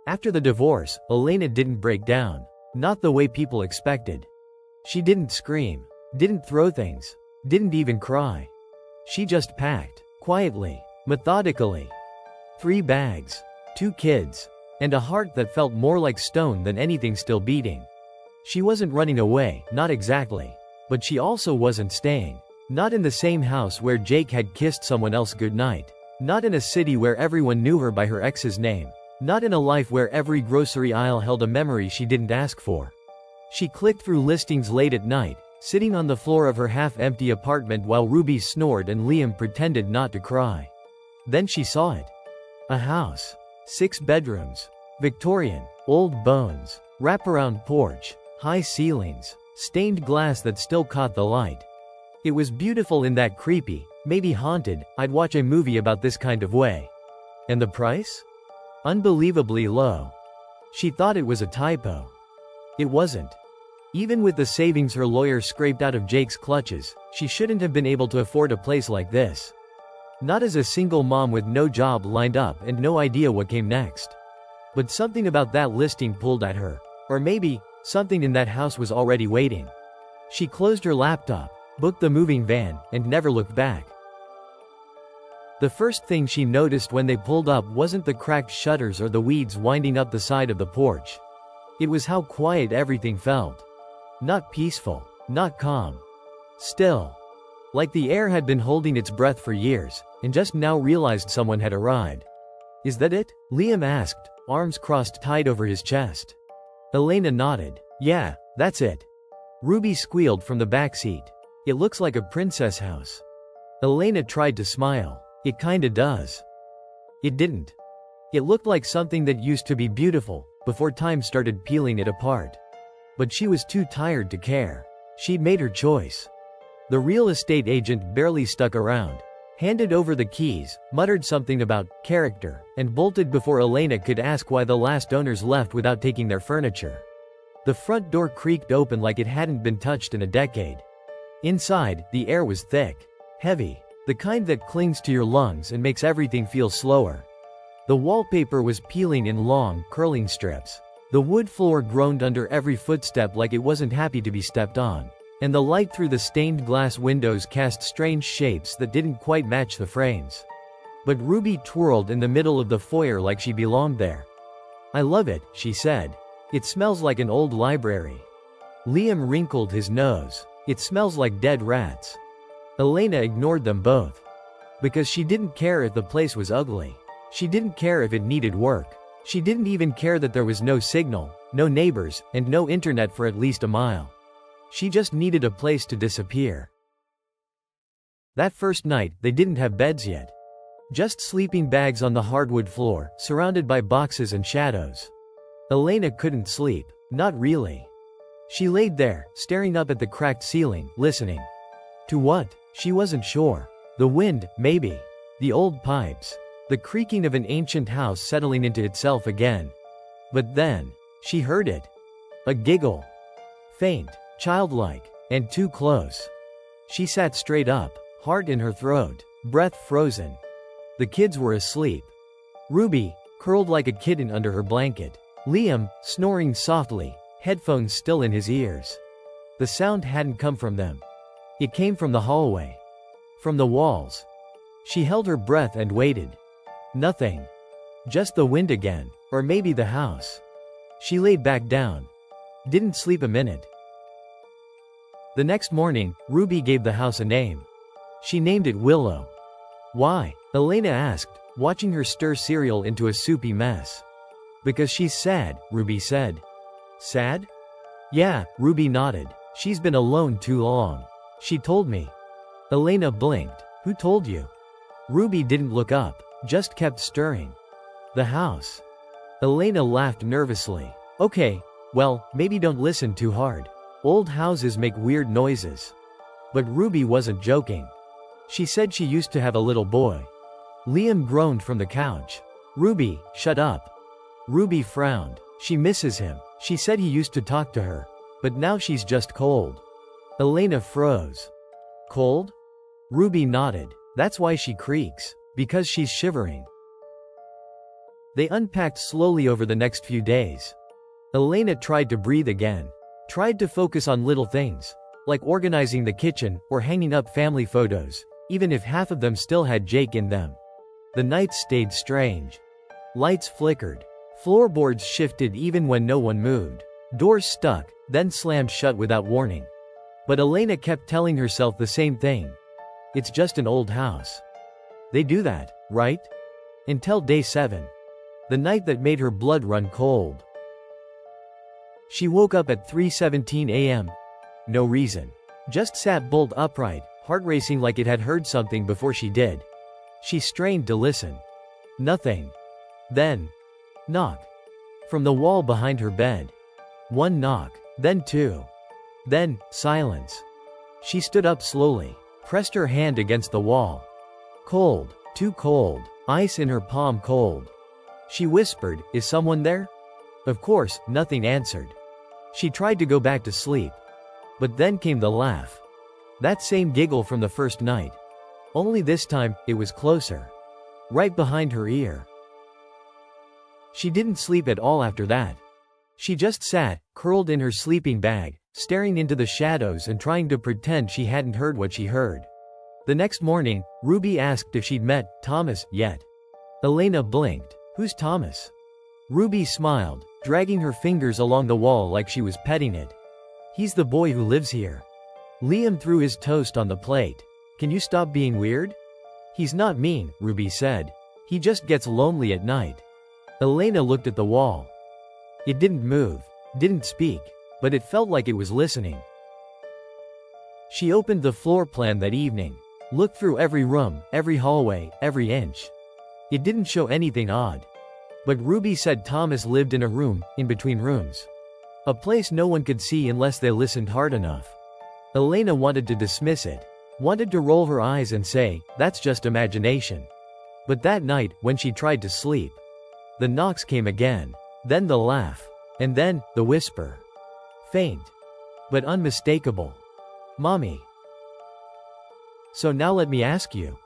After the divorce, Elena didn't break down. Not the way people expected. She didn't scream, didn't throw things, didn't even cry. She just packed, quietly, methodically. 3 bags, 2 kids, and a heart that felt more like stone than anything still beating. She wasn't running away, not exactly. But she also wasn't staying. Not in the same house where Jake had kissed someone else goodnight. Not in a city where everyone knew her by her ex's name. Not in a life where every grocery aisle held a memory she didn't ask for. She clicked through listings late at night, sitting on the floor of her half-empty apartment while Ruby snored and Liam pretended not to cry. Then she saw it. A house. 6 bedrooms. Victorian. Old bones. Wraparound porch. High ceilings. Stained glass that still caught the light. It was beautiful in that creepy, maybe haunted, I'd watch a movie about this kind of way. And the price? Unbelievably low. She thought it was a typo. It wasn't. Even with the savings her lawyer scraped out of Jake's clutches, she shouldn't have been able to afford a place like this. Not as a single mom with no job lined up and no idea what came next. But something about that listing pulled at her. Or maybe, something in that house was already waiting. She closed her laptop, booked the moving van, and never looked back. The first thing she noticed when they pulled up wasn't the cracked shutters or the weeds winding up the side of the porch. It was how quiet everything felt. Not peaceful, not calm. Still. Like the air had been holding its breath for years, and just now realized someone had arrived. Is that it? Liam asked, arms crossed tight over his chest. Elena nodded. Yeah, that's it. Ruby squealed from the back seat. It looks like a princess house. Elena tried to smile. It kinda does. It didn't. It looked like something that used to be beautiful, before time started peeling it apart. But she was too tired to care. She'd made her choice. The real estate agent barely stuck around, handed over the keys, muttered something about character, and bolted before Elena could ask why the last owners left without taking their furniture. The front door creaked open like it hadn't been touched in a decade. Inside, the air was thick, heavy, the kind that clings to your lungs and makes everything feel slower. The wallpaper was peeling in long, curling strips. The wood floor groaned under every footstep like it wasn't happy to be stepped on. And the light through the stained glass windows cast strange shapes that didn't quite match the frames. But Ruby twirled in the middle of the foyer like she belonged there. I love it, she said. It smells like an old library. Liam wrinkled his nose. It smells like dead rats. Elena ignored them both. Because she didn't care if the place was ugly. She didn't care if it needed work. She didn't even care that there was no signal, no neighbors, and no internet for at least a mile. She just needed a place to disappear. That first night, they didn't have beds yet. Just sleeping bags on the hardwood floor, surrounded by boxes and shadows. Elena couldn't sleep. Not really. She laid there, staring up at the cracked ceiling, listening. To what? She wasn't sure. The wind, maybe. The old pipes. The creaking of an ancient house settling into itself again. But then, she heard it. A giggle. Faint, childlike, and too close. She sat straight up, heart in her throat, breath frozen. The kids were asleep. Ruby, curled like a kitten under her blanket. Liam, snoring softly, headphones still in his ears. The sound hadn't come from them. It came from the hallway. From the walls. She held her breath and waited. Nothing. Just the wind again, or maybe the house. She laid back down. Didn't sleep a minute. The next morning, Ruby gave the house a name. She named it Willow. Why? Elena asked, watching her stir cereal into a soupy mess. Because she's sad, Ruby said. Sad? Yeah, Ruby nodded. She's been alone too long. She told me. Elena blinked. Who told you? Ruby didn't look up, just kept stirring. The house. Elena laughed nervously. Okay, well, maybe don't listen too hard. Old houses make weird noises. But Ruby wasn't joking. She said she used to have a little boy. Liam groaned from the couch. Ruby, shut up. Ruby frowned. She misses him. She said he used to talk to her. But now she's just cold. Elena froze. Cold? Ruby nodded. That's why she creaks. Because she's shivering. They unpacked slowly over the next few days. Elena tried to breathe again. Tried to focus on little things, like organizing the kitchen or hanging up family photos, even if half of them still had Jake in them. The nights stayed strange. Lights flickered. Floorboards shifted even when no one moved. Doors stuck, then slammed shut without warning. But Elena kept telling herself the same thing. It's just an old house. They do that, right? Until day 7. The night that made her blood run cold. She woke up at 3:17 a.m. No reason. Just sat bolt upright, heart racing like it had heard something before she did. She strained to listen. Nothing. Then, knock. From the wall behind her bed. One knock, then two. Then, silence. She stood up slowly, pressed her hand against the wall. Cold, too cold, ice in her palm cold. She whispered, "Is someone there?" Of course, nothing answered. She tried to go back to sleep. But then came the laugh. That same giggle from the first night. Only this time, it was closer. Right behind her ear. She didn't sleep at all after that. She just sat, curled in her sleeping bag, staring into the shadows and trying to pretend she hadn't heard what she heard. The next morning, Ruby asked if she'd met Thomas yet. Elena blinked. Who's Thomas? Ruby smiled, dragging her fingers along the wall like she was petting it. He's the boy who lives here. Liam threw his toast on the plate. Can you stop being weird? He's not mean, Ruby said. He just gets lonely at night. Elena looked at the wall. It didn't move, didn't speak, but it felt like it was listening. She opened the floor plan that evening, looked through every room, every hallway, every inch. It didn't show anything odd. But Ruby said Thomas lived in a room, in between rooms. A place no one could see unless they listened hard enough. Elena wanted to dismiss it, wanted to roll her eyes and say, that's just imagination. But that night, when she tried to sleep, the knocks came again, then the laugh, and then, the whisper. Faint, but unmistakable. Mommy. So now let me ask you.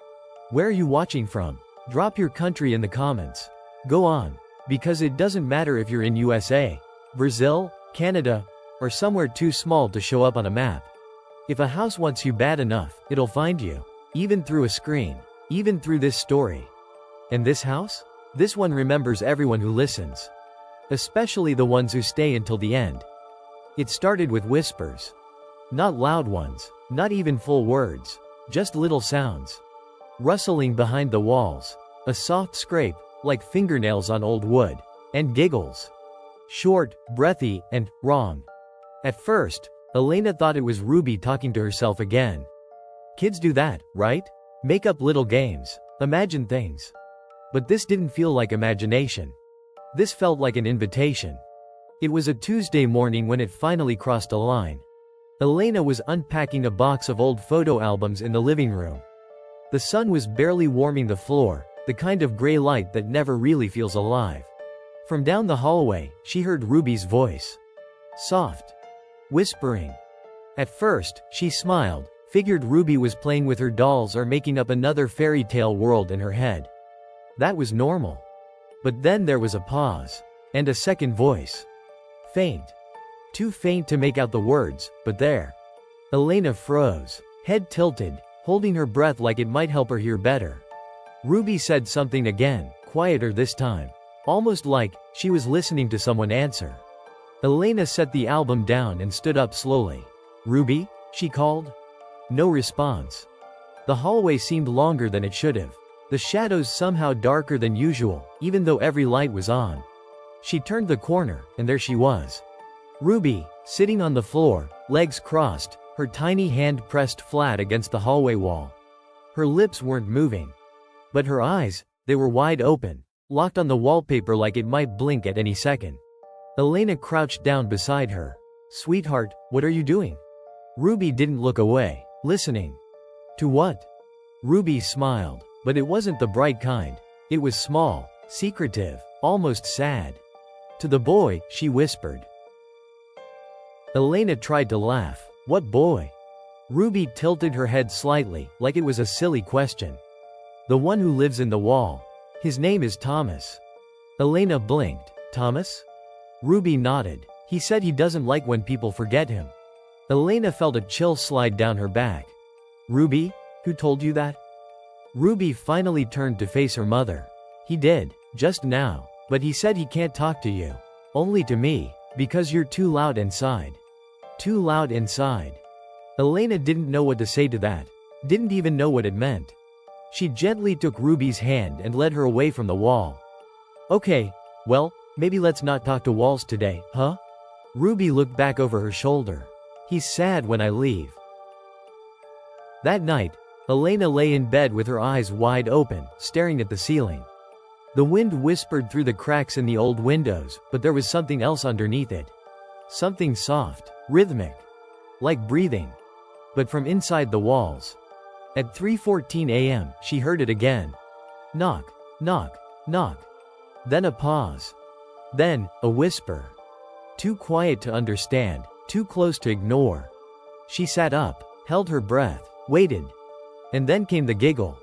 Where are you watching from? Drop your country in the comments. Go on. Because it doesn't matter if you're in USA, Brazil, Canada, or somewhere too small to show up on a map. If a house wants you bad enough, it'll find you. Even through a screen. Even through this story. And this house? This one remembers everyone who listens. Especially the ones who stay until the end. It started with whispers. Not loud ones, not even full words. Just little sounds. Rustling behind the walls. A soft scrape, like fingernails on old wood. And giggles. Short, breathy, and wrong. At first, Elena thought it was Ruby talking to herself again. Kids do that, right? Make up little games. Imagine things. But this didn't feel like imagination. This felt like an invitation. It was a Tuesday morning when it finally crossed a line. Elena was unpacking a box of old photo albums in the living room. The sun was barely warming the floor, the kind of gray light that never really feels alive. From down the hallway, she heard Ruby's voice. Soft. Whispering. At first, she smiled, figured Ruby was playing with her dolls or making up another fairy tale world in her head. That was normal. But then there was a pause. And a second voice. Faint. Too faint to make out the words, but there. Elena froze, head tilted, holding her breath like it might help her hear better. Ruby said something again, quieter this time. Almost like she was listening to someone answer. Elena set the album down and stood up slowly. Ruby? She called. No response. The hallway seemed longer than it should have. The shadows somehow darker than usual, even though every light was on. She turned the corner, and there she was. Ruby, sitting on the floor, legs crossed, her tiny hand pressed flat against the hallway wall. Her lips weren't moving. But her eyes, they were wide open, locked on the wallpaper like it might blink at any second. Elena crouched down beside her. Sweetheart, what are you doing? Ruby didn't look away. Listening. To what? Ruby smiled, but it wasn't the bright kind. It was small, secretive, almost sad. To the boy, she whispered. Elena tried to laugh. What boy? Ruby tilted her head slightly, like it was a silly question. The one who lives in the wall. His name is Thomas. Elena blinked. Thomas? Ruby nodded. He said he doesn't like when people forget him. Elena felt a chill slide down her back. Ruby? Who told you that? Ruby finally turned to face her mother. He did, just now, but he said he can't talk to you. Only to me, because you're too loud inside. Too loud inside. Elena didn't know what to say to that. Didn't even know what it meant. She gently took Ruby's hand and led her away from the wall. Okay, well, maybe let's not talk to walls today, huh? Ruby looked back over her shoulder. He's sad when I leave. That night, Elena lay in bed with her eyes wide open, staring at the ceiling. The wind whispered through the cracks in the old windows, but there was something else underneath it. Something soft, rhythmic, like breathing, but from inside the walls. At 3:14 a.m., she heard it again. Knock, knock, knock. Then a pause. Then, a whisper. Too quiet to understand, too close to ignore. She sat up, held her breath, waited. And then came the giggle.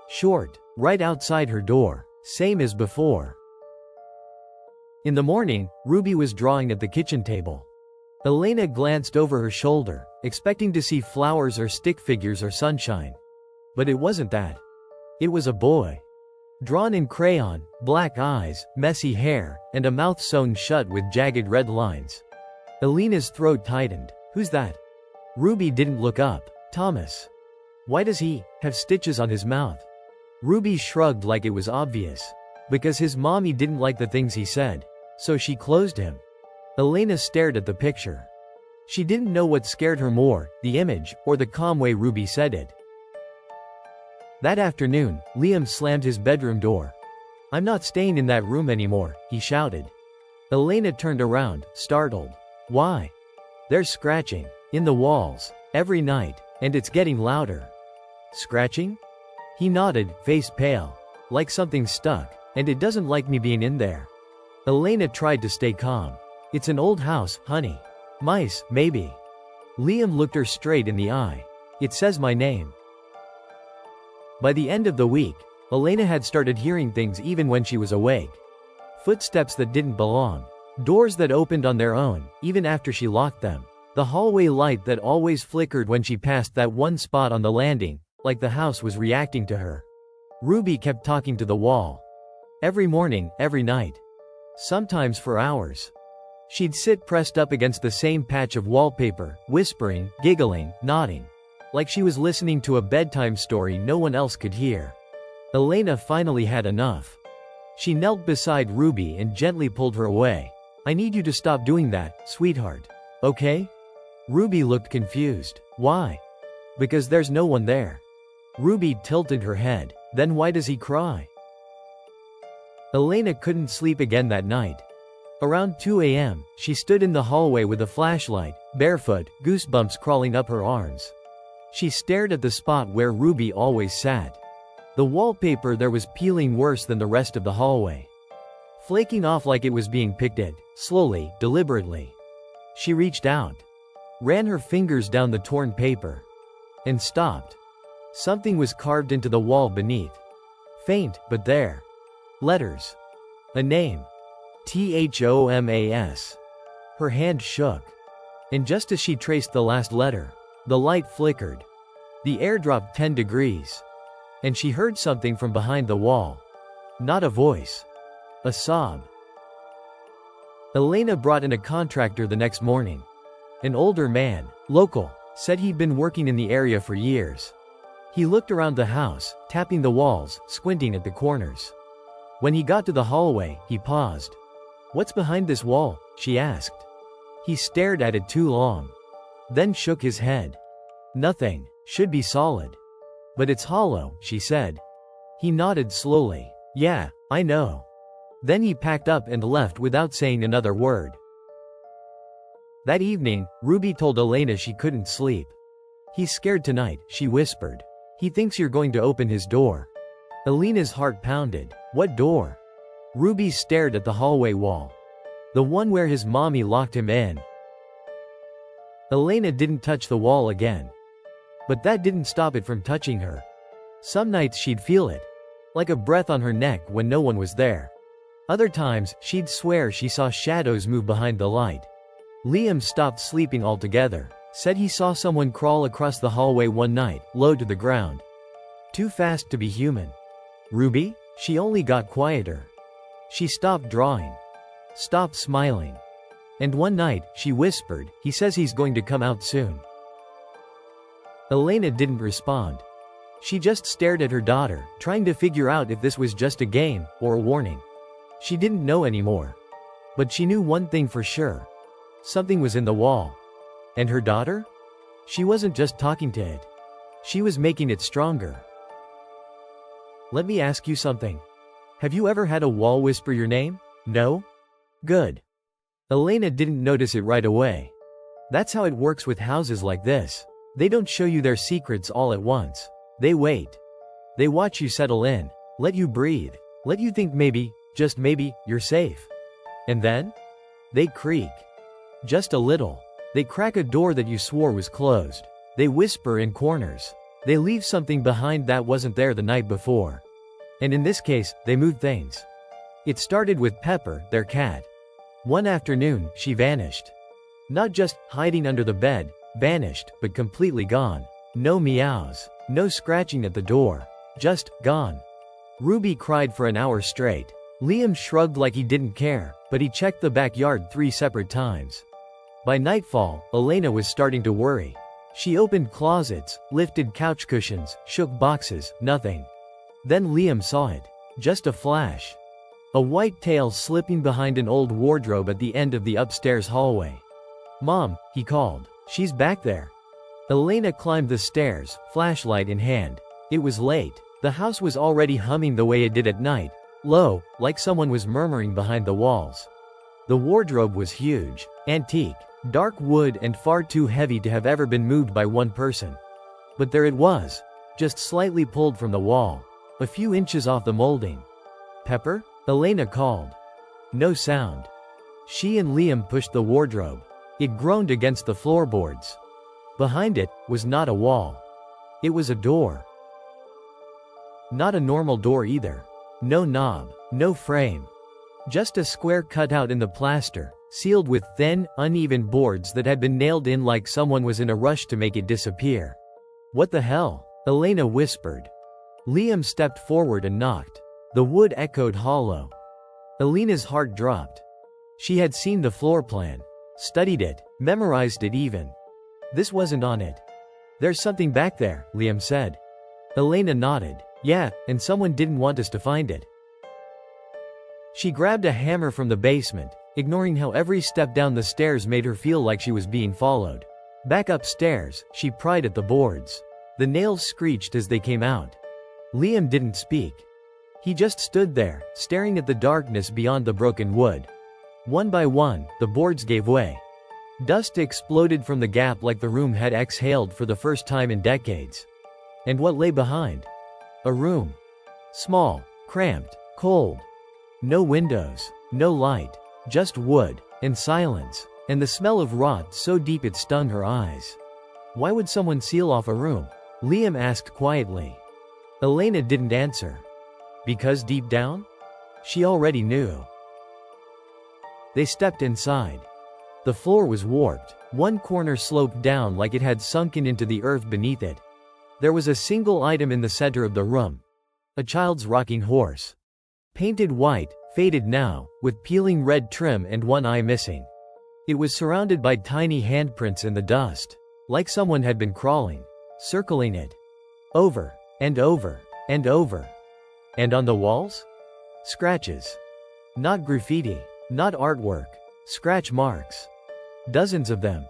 Short, right outside her door, same as before. In the morning, Ruby was drawing at the kitchen table. Elena glanced over her shoulder, expecting to see flowers or stick figures or sunshine. But it wasn't that. It was a boy. Drawn in crayon, black eyes, messy hair, and a mouth sewn shut with jagged red lines. Elena's throat tightened. Who's that? Ruby didn't look up. Thomas. Why does he have stitches on his mouth? Ruby shrugged like it was obvious. Because his mommy didn't like the things he said. So she closed him. Elena stared at the picture. She didn't know what scared her more, the image, or the calm way Ruby said it. That afternoon, Liam slammed his bedroom door. I'm not staying in that room anymore, he shouted. Elena turned around, startled. Why? There's scratching. In the walls. Every night. And it's getting louder. Scratching? He nodded, face pale. Like something stuck, and it doesn't like me being in there. Elena tried to stay calm. It's an old house, honey. Mice, maybe. Liam looked her straight in the eye. It says my name. By the end of the week, Elena had started hearing things even when she was awake. Footsteps that didn't belong. Doors that opened on their own, even after she locked them. The hallway light that always flickered when she passed that one spot on the landing, like the house was reacting to her. Ruby kept talking to the wall. Every morning, every night. Sometimes for hours. She'd sit pressed up against the same patch of wallpaper, whispering, giggling, nodding. Like she was listening to a bedtime story no one else could hear. Elena finally had enough. She knelt beside Ruby and gently pulled her away. I need you to stop doing that, sweetheart. Okay? Ruby looked confused. Why? Because there's no one there. Ruby tilted her head. Then why does he cry? Elena couldn't sleep again that night. Around 2 a.m., she stood in the hallway with a flashlight, barefoot, goosebumps crawling up her arms. She stared at the spot where Ruby always sat. The wallpaper there was peeling worse than the rest of the hallway. Flaking off like it was being picked at, slowly, deliberately. She reached out. Ran her fingers down the torn paper. And stopped. Something was carved into the wall beneath. Faint, but there. Letters. A name. Thomas. Her hand shook. And just as she traced the last letter, the light flickered. The air dropped 10 degrees. And she heard something from behind the wall. Not a voice. A sob. Elena brought in a contractor the next morning. An older man, local, said he'd been working in the area for years. He looked around the house, tapping the walls, squinting at the corners. When he got to the hallway, he paused. What's behind this wall? She asked. He stared at it too long. Then shook his head. Nothing. Should be solid. But it's hollow, she said. He nodded slowly. Yeah, I know. Then he packed up and left without saying another word. That evening, Ruby told Elena she couldn't sleep. He's scared tonight, she whispered. He thinks you're going to open his door. Elena's heart pounded. What door? Ruby stared at the hallway wall. The one where his mommy locked him in. Elena didn't touch the wall again. But that didn't stop it from touching her. Some nights she'd feel it. Like a breath on her neck when no one was there. Other times, she'd swear she saw shadows move behind the light. Liam stopped sleeping altogether, said he saw someone crawl across the hallway one night, low to the ground. Too fast to be human. Ruby? She only got quieter. She stopped drawing. Stopped smiling. And one night, she whispered, "He says he's going to come out soon." Elena didn't respond. She just stared at her daughter, trying to figure out if this was just a game, or a warning. She didn't know anymore. But she knew one thing for sure. Something was in the wall. And her daughter? She wasn't just talking to it. She was making it stronger. Let me ask you something. Have you ever had a wall whisper your name? No? Good. Elena didn't notice it right away. That's how it works with houses like this. They don't show you their secrets all at once. They wait. They watch you settle in, let you breathe, let you think maybe, just maybe, you're safe. And then? They creak. Just a little. They crack a door that you swore was closed. They whisper in corners. They leave something behind that wasn't there the night before. And in this case, they move things. It started with Pepper, their cat. One afternoon, she vanished. Not just hiding under the bed, vanished, but completely gone. No meows, no scratching at the door. Just gone. Ruby cried for an hour straight. Liam shrugged like he didn't care, but he checked the backyard 3 separate times. By nightfall, Elena was starting to worry. She opened closets, lifted couch cushions, shook boxes, nothing. Then Liam saw it. Just a flash. A white tail slipping behind an old wardrobe at the end of the upstairs hallway. "Mom," he called. "She's back there." Elena climbed the stairs, flashlight in hand. It was late. The house was already humming the way it did at night, low, like someone was murmuring behind the walls. The wardrobe was huge, antique, dark wood and far too heavy to have ever been moved by one person. But there it was, just slightly pulled from the wall, a few inches off the molding. "Pepper?" Elena called. No sound. She and Liam pushed the wardrobe. It groaned against the floorboards. Behind it was not a wall. It was a door. Not a normal door either. No knob, no frame. Just a square cutout in the plaster, sealed with thin, uneven boards that had been nailed in like someone was in a rush to make it disappear. "What the hell?" Elena whispered. Liam stepped forward and knocked. The wood echoed hollow. Elena's heart dropped. She had seen the floor plan, studied it, memorized it even. This wasn't on it. "There's something back there," Liam said. Elena nodded. "Yeah, and someone didn't want us to find it." She grabbed a hammer from the basement, ignoring how every step down the stairs made her feel like she was being followed. Back upstairs, she pried at the boards. The nails screeched as they came out. Liam didn't speak. He just stood there, staring at the darkness beyond the broken wood. One by one, the boards gave way. Dust exploded from the gap like the room had exhaled for the first time in decades. And what lay behind? A room. Small, cramped, cold. No windows, no light, just wood, and silence, and the smell of rot so deep it stung her eyes. Why would someone seal off a room? Liam asked quietly. Elena didn't answer. Because deep down? She already knew. They stepped inside. The floor was warped. One corner sloped down like it had sunken into the earth beneath it. There was a single item in the center of the room. A child's rocking horse. Painted white, faded now, with peeling red trim and one eye missing. It was surrounded by tiny handprints in the dust, like someone had been crawling, circling it. Over, and over, and over. And on the walls? Scratches. Not graffiti, not artwork. Scratch marks. Dozens of them.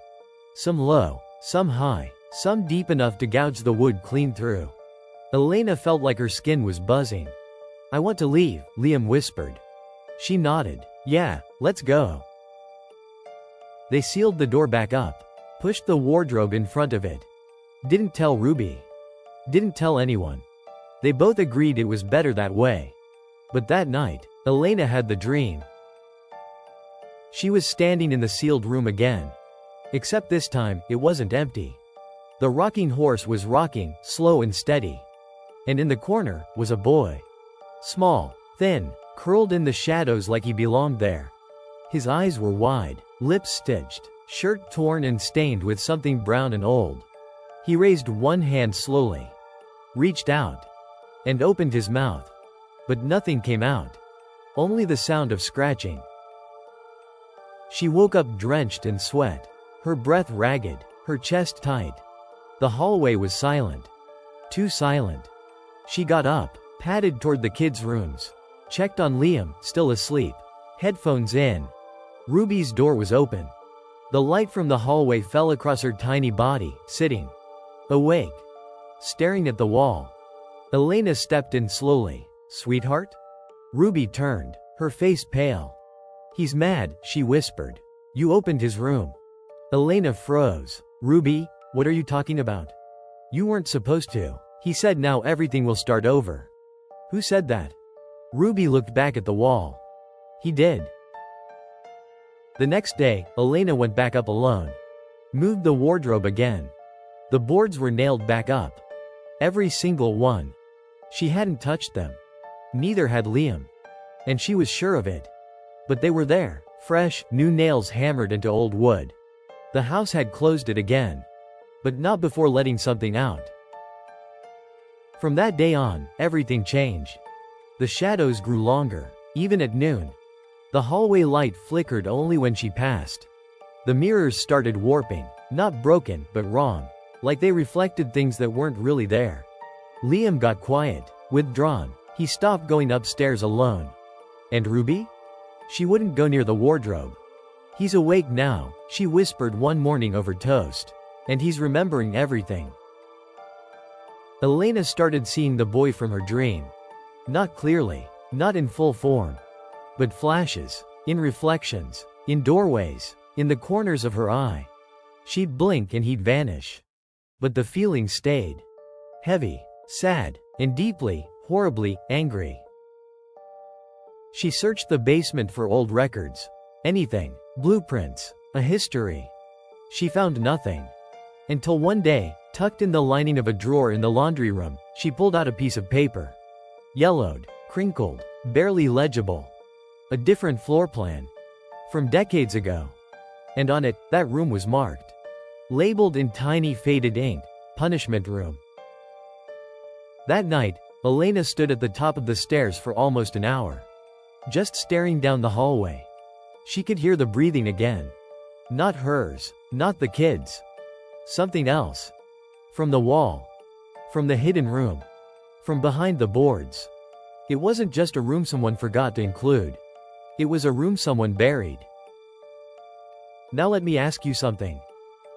Some low, some high, some deep enough to gouge the wood clean through. Elena felt like her skin was buzzing. "I want to leave," Liam whispered. She nodded. "Yeah, let's go." They sealed the door back up, pushed the wardrobe in front of it. Didn't tell Ruby. Didn't tell anyone. They both agreed it was better that way. But that night, Elena had the dream. She was standing in the sealed room again. Except this time, it wasn't empty. The rocking horse was rocking, slow and steady. And in the corner, was a boy. Small, thin, curled in the shadows like he belonged there. His eyes were wide, lips stitched, shirt torn and stained with something brown and old. He raised one hand slowly, reached out, and opened his mouth. But nothing came out. Only the sound of scratching. She woke up drenched in sweat, her breath ragged, her chest tight. The hallway was silent. Too silent. She got up, padded toward the kids' rooms, checked on Liam, still asleep, headphones in. Ruby's door was open. The light from the hallway fell across her tiny body, sitting, awake, staring at the wall. Elena stepped in slowly. "Sweetheart?" Ruby turned, her face pale. "He's mad," she whispered. "You opened his room." Elena froze. "Ruby, what are you talking about? You weren't supposed to." He said, "Now everything will start over." "Who said that?" Ruby looked back at the wall. "He did." The next day, Elena went back up alone. Moved the wardrobe again. The boards were nailed back up. Every single one. She hadn't touched them. Neither had Liam. And she was sure of it. But they were there, fresh, new nails hammered into old wood. The house had closed it again. But not before letting something out. From that day on, everything changed. The shadows grew longer, even at noon. The hallway light flickered only when she passed. The mirrors started warping, not broken, but wrong. Like they reflected things that weren't really there. Liam got quiet, withdrawn. He stopped going upstairs alone. And Ruby? She wouldn't go near the wardrobe. "He's awake now," she whispered one morning over toast. "And he's remembering everything." Elena started seeing the boy from her dream. Not clearly, not in full form. But flashes, in reflections, in doorways, in the corners of her eye. She'd blink and he'd vanish. But the feeling stayed. Heavy, sad, and deeply, horribly, angry. She searched the basement for old records. Anything, blueprints, a history. She found nothing. Until one day, tucked in the lining of a drawer in the laundry room, she pulled out a piece of paper. Yellowed, crinkled, barely legible. A different floor plan. From decades ago. And on it, that room was marked. Labeled in tiny faded ink, "Punishment Room." That night, Elena stood at the top of the stairs for almost an hour. Just staring down the hallway. She could hear the breathing again. Not hers, not the kids'. Something else. From the wall. From the hidden room. From behind the boards. It wasn't just a room someone forgot to include. It was a room someone buried. Now let me ask you something.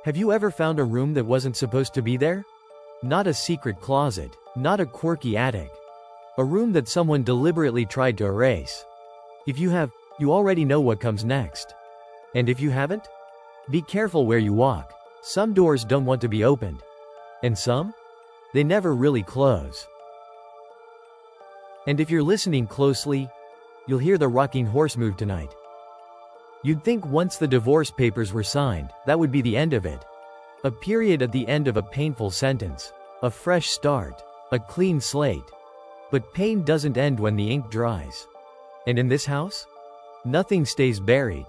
Have you ever found a room that wasn't supposed to be there? Not a secret closet, not a quirky attic. A room that someone deliberately tried to erase. If you have, you already know what comes next. And if you haven't? Be careful where you walk. Some doors don't want to be opened. And some? They never really close. And if you're listening closely, you'll hear the rocking horse move tonight. You'd think once the divorce papers were signed, that would be the end of it. A period at the end of a painful sentence. A fresh start. A clean slate. But pain doesn't end when the ink dries. And in this house? Nothing stays buried.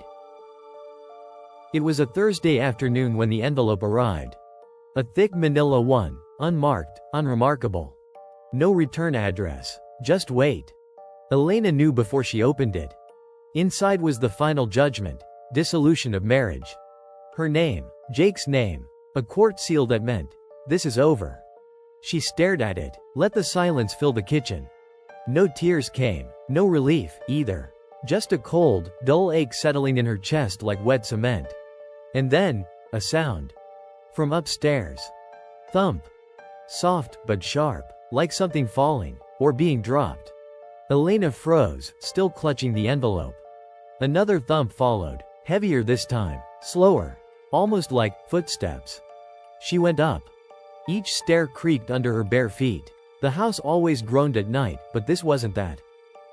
It was a Thursday afternoon when the envelope arrived. A thick manila one, unmarked, unremarkable. No return address. Just wait. Elena knew before she opened it. Inside was the final judgment, dissolution of marriage. Her name, Jake's name, a court seal that meant, this is over. She stared at it, let the silence fill the kitchen. No tears came, no relief, either. Just a cold, dull ache settling in her chest like wet cement. And then, a sound. From upstairs. Thump. Soft but sharp, like something falling, or being dropped. Elena froze, still clutching the envelope. Another thump followed, heavier this time, slower, almost like footsteps. She went up. Each stair creaked under her bare feet. The house always groaned at night, but this wasn't that.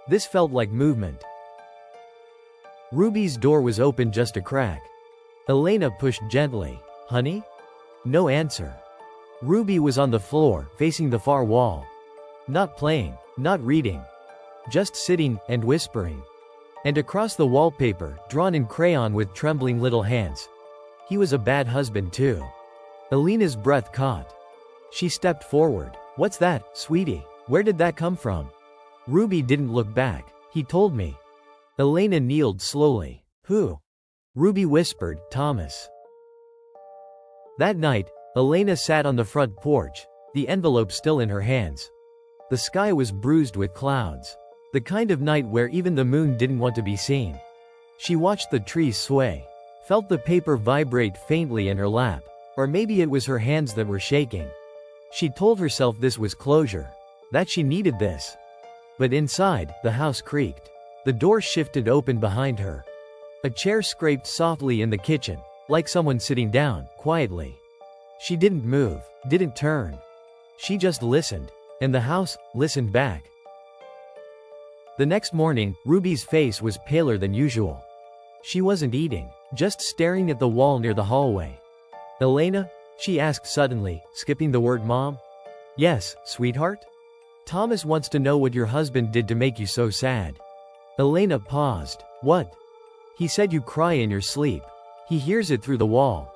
This felt like movement. Ruby's door was open just a crack. Elena pushed gently. "Honey?" No answer. Ruby was on the floor, facing the far wall. Not playing, not reading. just sitting and whispering. And across the wallpaper, drawn in crayon with trembling little hands. He was a bad husband too. Elena's breath caught. She stepped forward. What's that, sweetie? Where did that come from? Ruby didn't look back. He told me. Elena kneeled slowly. Who? Ruby whispered, Thomas. That night, Elena sat on the front porch, the envelope still in her hands. The sky was bruised with clouds. The kind of night where even the moon didn't want to be seen. She watched the trees sway, felt the paper vibrate faintly in her lap, or maybe it was her hands that were shaking. She told herself this was closure, that she needed this. But inside, the house creaked. The door shifted open behind her. A chair scraped softly in the kitchen, like someone sitting down, quietly. She didn't move, didn't turn. She just listened, and the house listened back. The next morning, Ruby's face was paler than usual. She wasn't eating, just staring at the wall near the hallway. Elena? She asked suddenly, skipping the word mom. Yes, sweetheart? Thomas wants to know what your husband did to make you so sad. Elena paused. What? He said you cry in your sleep. He hears it through the wall.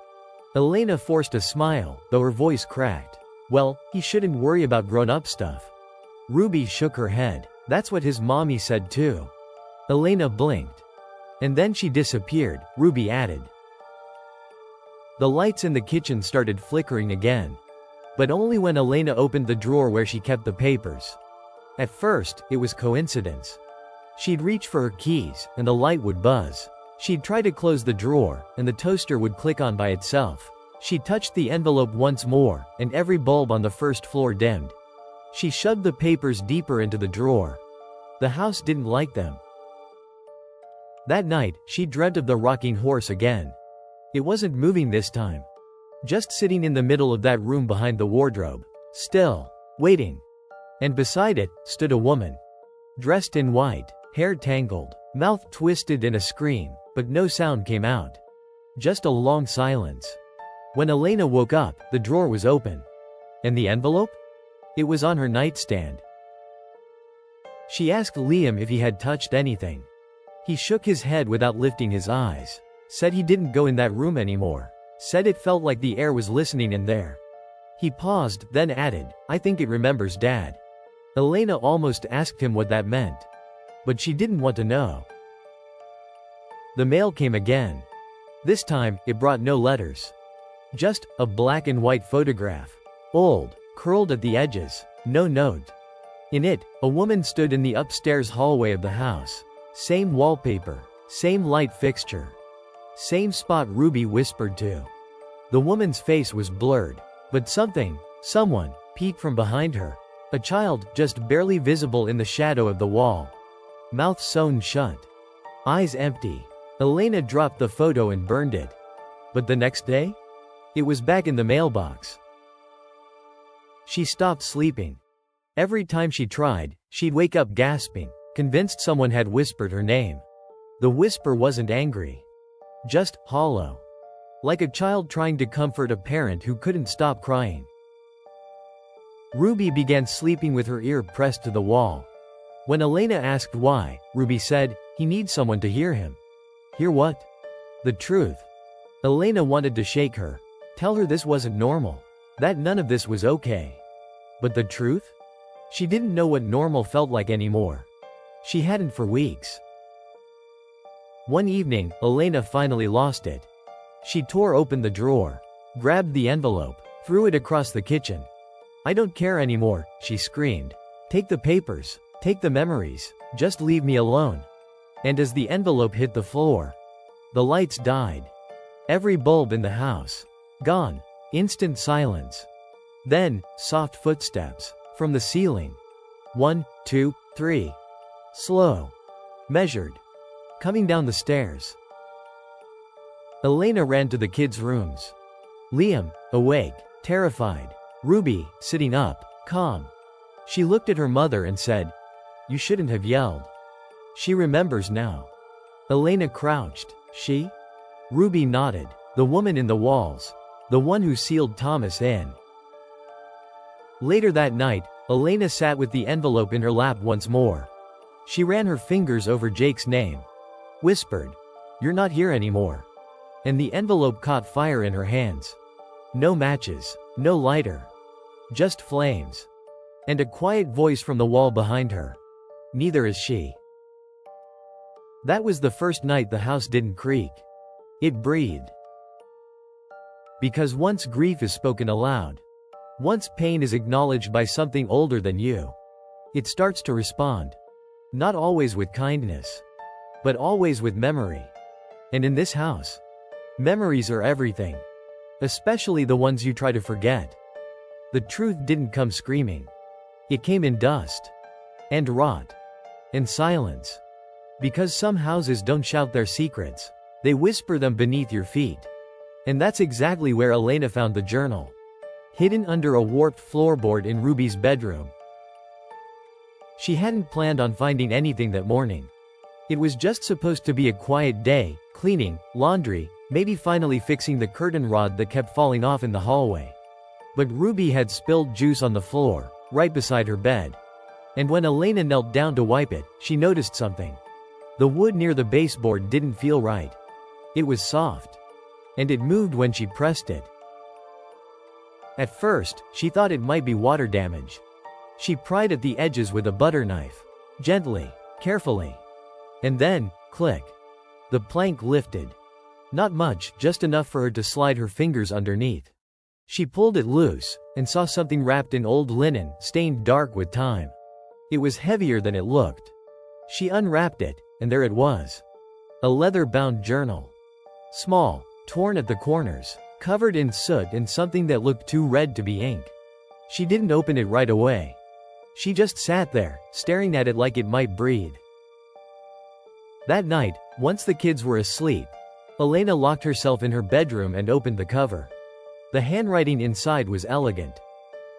Elena forced a smile, though her voice cracked. Well, he shouldn't worry about grown-up stuff. Ruby shook her head. That's what his mommy said too. Elena blinked. And then she disappeared, Ruby added. The lights in the kitchen started flickering again. But only when Elena opened the drawer where she kept the papers. At first, it was coincidence. She'd reach for her keys, and the light would buzz. She'd try to close the drawer, and the toaster would click on by itself. She touched the envelope once more, and every bulb on the first floor dimmed. She shoved the papers deeper into the drawer. The house didn't like them. That night, she dreamt of the rocking horse again. It wasn't moving this time. Just sitting in the middle of that room behind the wardrobe. Still. Waiting. And beside it, stood a woman. Dressed in white, hair tangled, mouth twisted in a scream, but no sound came out. Just a long silence. When Elena woke up, the drawer was open. And the envelope? It was on her nightstand. She asked Liam if he had touched anything. He shook his head without lifting his eyes. Said he didn't go in that room anymore. Said it felt like the air was listening in there. He paused, then added, I think it remembers Dad. Elena almost asked him what that meant. But she didn't want to know. The mail came again. This time, it brought no letters. Just a black and white photograph. Old. Curled at the edges. No note. In it, a woman stood in the upstairs hallway of the house. Same wallpaper. Same light fixture. Same spot Ruby whispered to. The woman's face was blurred. But someone, peeked from behind her. A child, just barely visible in the shadow of the wall. Mouth sewn shut. Eyes empty. Elena dropped the photo and burned it. But the next day? It was back in the mailbox. She stopped sleeping. Every time she tried, she'd wake up gasping, convinced someone had whispered her name. The whisper wasn't angry. Just hollow. Like a child trying to comfort a parent who couldn't stop crying. Ruby began sleeping with her ear pressed to the wall. When Elena asked why, Ruby said, he needs someone to hear him. Hear what? The truth. Elena wanted to shake her. Tell her this wasn't normal. That none of this was okay. But the truth? She didn't know what normal felt like anymore. She hadn't for weeks. One evening, Elena finally lost it. She tore open the drawer, grabbed the envelope, threw it across the kitchen. I don't care anymore, she screamed. Take the papers, take the memories, just leave me alone. And as the envelope hit the floor, the lights died. Every bulb in the house. Gone. Instant silence. Then, soft footsteps. From the ceiling. 1, 2, 3. Slow. Measured. Coming down the stairs. Elena ran to the kids' rooms. Liam, awake, terrified. Ruby, sitting up, calm. She looked at her mother and said, You shouldn't have yelled. She remembers now. Elena crouched. She? Ruby nodded. The woman in the walls. The one who sealed Thomas in. Later that night, Elena sat with the envelope in her lap once more. She ran her fingers over Jake's name. Whispered, "You're not here anymore." And the envelope caught fire in her hands. No matches, no lighter. Just flames. And a quiet voice from the wall behind her. "Neither is she." That was the first night the house didn't creak. It breathed. Because once grief is spoken aloud, once pain is acknowledged by something older than you, it starts to respond. Not always with kindness, but always with memory. And in this house, memories are everything. Especially the ones you try to forget. The truth didn't come screaming. It came in dust. And rot. And silence. Because some houses don't shout their secrets. They whisper them beneath your feet. And that's exactly where Elena found the journal. Hidden under a warped floorboard in Ruby's bedroom. She hadn't planned on finding anything that morning. It was just supposed to be a quiet day, cleaning, laundry, maybe finally fixing the curtain rod that kept falling off in the hallway. But Ruby had spilled juice on the floor, right beside her bed. And when Elena knelt down to wipe it, she noticed something. The wood near the baseboard didn't feel right. It was soft. And it moved when she pressed it. At first, she thought it might be water damage. She pried at the edges with a butter knife. Gently, carefully. And then, click. The plank lifted. Not much, just enough for her to slide her fingers underneath. She pulled it loose, and saw something wrapped in old linen, stained dark with time. It was heavier than it looked. She unwrapped it, and there it was. A leather-bound journal. Small, torn at the corners, covered in soot and something that looked too red to be ink. She didn't open it right away. She just sat there, staring at it like it might breathe. That night, once the kids were asleep, Elena locked herself in her bedroom and opened the cover. The handwriting inside was elegant.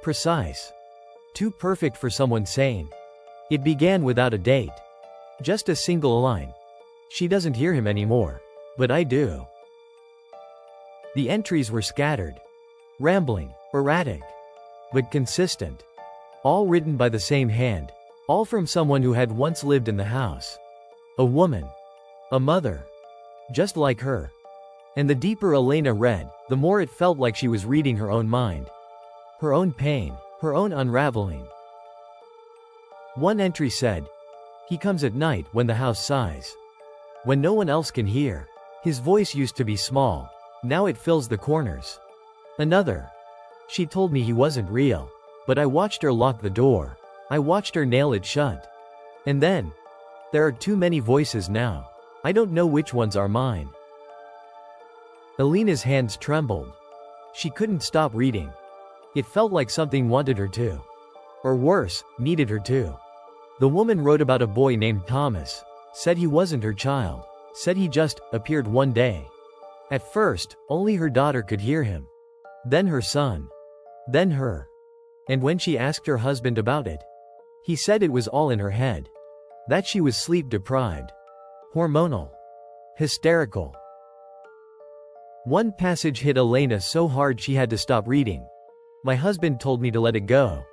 Precise. Too perfect for someone sane. It began without a date. Just a single line. "She doesn't hear him anymore. But I do." The entries were scattered. Rambling, erratic. But consistent. All written by the same hand. All from someone who had once lived in the house. A woman. A mother. Just like her. And the deeper Elena read, the more it felt like she was reading her own mind. Her own pain. Her own unraveling. One entry said, "He comes at night when the house sighs. When no one else can hear. His voice used to be small. Now it fills the corners." Another. "She told me he wasn't real. But I watched her lock the door. I watched her nail it shut. And then, there are too many voices now. I don't know which ones are mine." Elena's hands trembled. She couldn't stop reading. It felt like something wanted her to. Or worse, needed her to. The woman wrote about a boy named Thomas. Said he wasn't her child. Said he just appeared one day. At first, only her daughter could hear him. Then her son. Then her. And when she asked her husband about it, he said it was all in her head. That she was sleep deprived. Hormonal. Hysterical. One passage hit Elena so hard she had to stop reading. "My husband told me to let it go.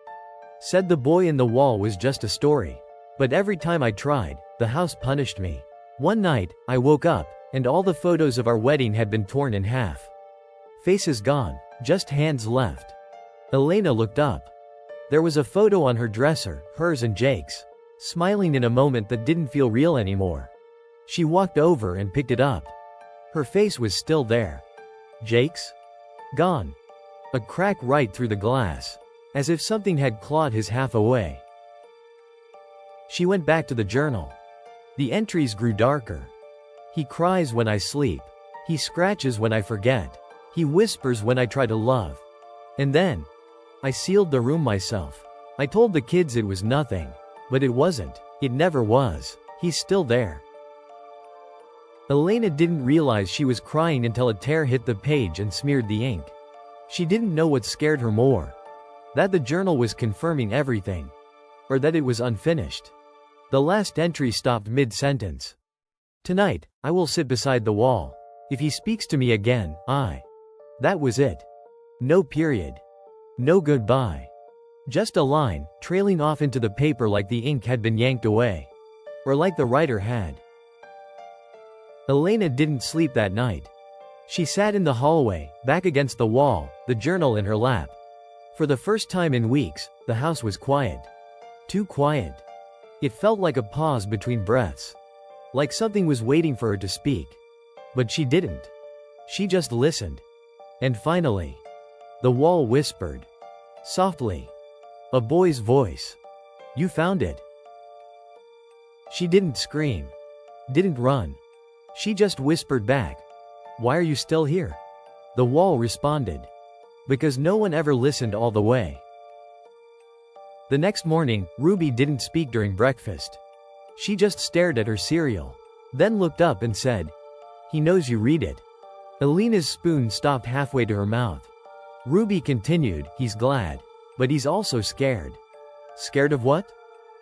Said the boy in the wall was just a story. But every time I tried, the house punished me. One night, I woke up, and all the photos of our wedding had been torn in half. Faces gone, just hands left." Elena looked up. There was a photo on her dresser, hers and Jake's, smiling in a moment that didn't feel real anymore. She walked over and picked it up. Her face was still there. Jake's? Gone. A crack right through the glass. As if something had clawed his half away. She went back to the journal. The entries grew darker. "He cries when I sleep. He scratches when I forget. He whispers when I try to love. And then, I sealed the room myself. I told the kids it was nothing. But it wasn't. It never was. He's still there." Elena didn't realize she was crying until a tear hit the page and smeared the ink. She didn't know what scared her more. That the journal was confirming everything. Or that it was unfinished. The last entry stopped mid-sentence. "Tonight, I will sit beside the wall. If he speaks to me again, I..." That was it. No period. No goodbye. Just a line, trailing off into the paper like the ink had been yanked away. or like the writer had. Elena didn't sleep that night. She sat in the hallway, back against the wall, the journal in her lap. For the first time in weeks, the house was quiet. Too quiet. It felt like a pause between breaths. Like something was waiting for her to speak. But she didn't. She just listened. And finally, the wall whispered. Softly. A boy's voice. You found it. She didn't scream. Didn't run. She just whispered back. Why are you still here? The wall responded. Because no one ever listened all the way. The next morning, Ruby didn't speak during breakfast. She just stared at her cereal. Then looked up and said, He knows you read it. Elena's spoon stopped halfway to her mouth. Ruby continued, He's glad. But he's also scared. Scared of what?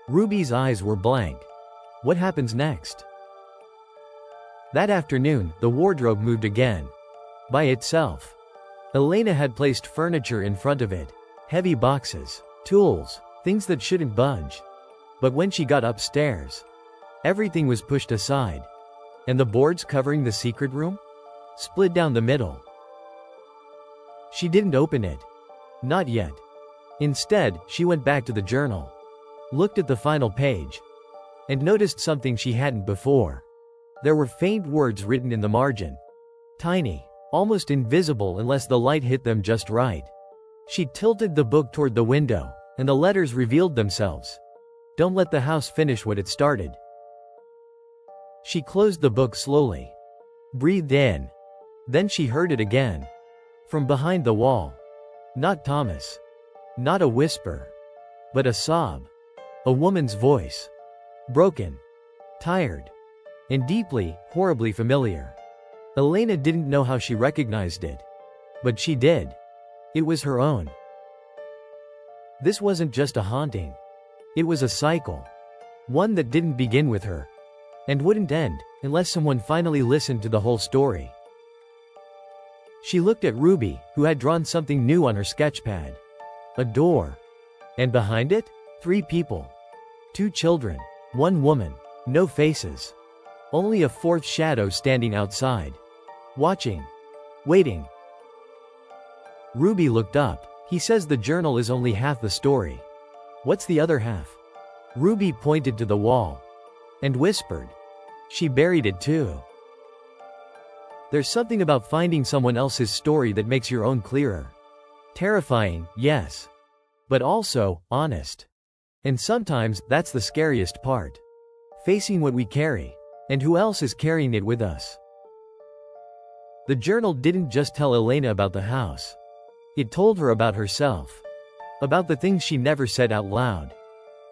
Ruby's eyes were blank. What happens next? That afternoon, the wardrobe moved again. By itself. Elena had placed furniture in front of it. Heavy boxes, tools, things that shouldn't budge. But when she got upstairs, everything was pushed aside. And the boards covering the secret room? Split down the middle. She didn't open it. Not yet. Instead, she went back to the journal. Looked at the final page. And noticed something she hadn't before. There were faint words written in the margin. Tiny. Almost invisible unless the light hit them just right. She tilted the book toward the window, and the letters revealed themselves. Don't let the house finish what it started. She closed the book slowly. Breathed in. Then she heard it again. From behind the wall. Not Thomas. Not a whisper. But a sob. A woman's voice. Broken. Tired. And deeply, horribly familiar. Elena didn't know how she recognized it. But she did. It was her own. This wasn't just a haunting. It was a cycle. One that didn't begin with her. And wouldn't end, unless someone finally listened to the whole story. She looked at Ruby, who had drawn something new on her sketchpad. A door. And behind it, 3 people. 2 children. 1 woman. No faces. Only a 4th shadow standing outside. Watching. Waiting. Ruby looked up. He says the journal is only half the story. What's the other half? Ruby pointed to the wall. And whispered. She buried it too. There's something about finding someone else's story that makes your own clearer. Terrifying, yes. But also, honest. And sometimes, that's the scariest part. Facing what we carry. And who else is carrying it with us? The journal didn't just tell Elena about the house. It told her about herself. About the things she never said out loud.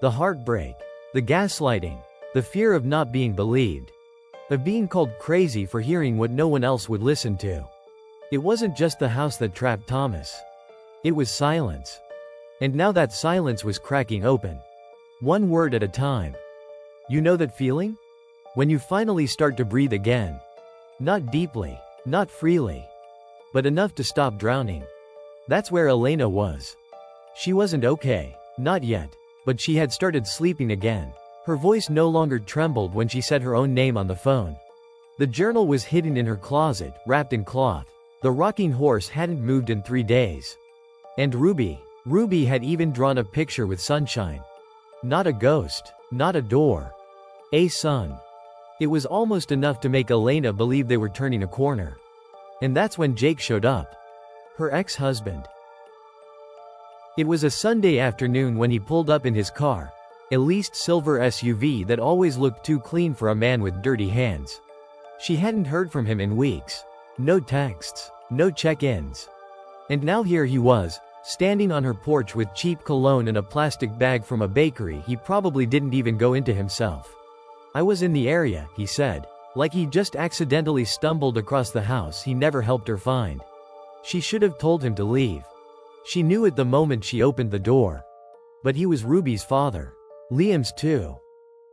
The heartbreak. The gaslighting. The fear of not being believed. Of being called crazy for hearing what no one else would listen to. It wasn't just the house that trapped Thomas. It was silence. And now that silence was cracking open. One word at a time. You know that feeling? When you finally start to breathe again. Not deeply. Not freely. But enough to stop drowning. That's where Elena was. She wasn't okay. Not yet. But she had started sleeping again. Her voice no longer trembled when she said her own name on the phone. The journal was hidden in her closet, wrapped in cloth. The rocking horse hadn't moved in 3 days. And Ruby had even drawn a picture with sunshine. Not a ghost. Not a door. A sun. It was almost enough to make Elena believe they were turning a corner. And that's when Jake showed up. Her ex-husband. It was a Sunday afternoon when he pulled up in his car. A leased silver SUV that always looked too clean for a man with dirty hands. She hadn't heard from him in weeks. No texts. No check-ins. And now here he was, standing on her porch with cheap cologne and a plastic bag from a bakery he probably didn't even go into himself. I was in the area, he said. Like he just accidentally stumbled across the house he never helped her find. She should have told him to leave. She knew it the moment she opened the door. But he was Ruby's father. Liam's too.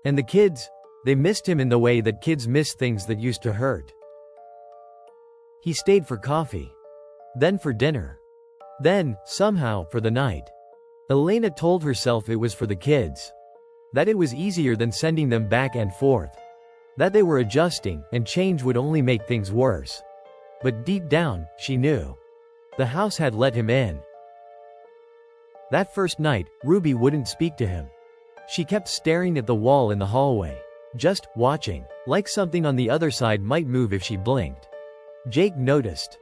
And the kids, they missed him in the way that kids miss things that used to hurt. He stayed for coffee. Then for dinner. Then, somehow, for the night. Elena told herself it was for the kids. That it was easier than sending them back and forth. That they were adjusting, and change would only make things worse. But deep down, she knew. The house had let him in. That first night, Ruby wouldn't speak to him. She kept staring at the wall in the hallway, just watching, like something on the other side might move if she blinked. Jake noticed.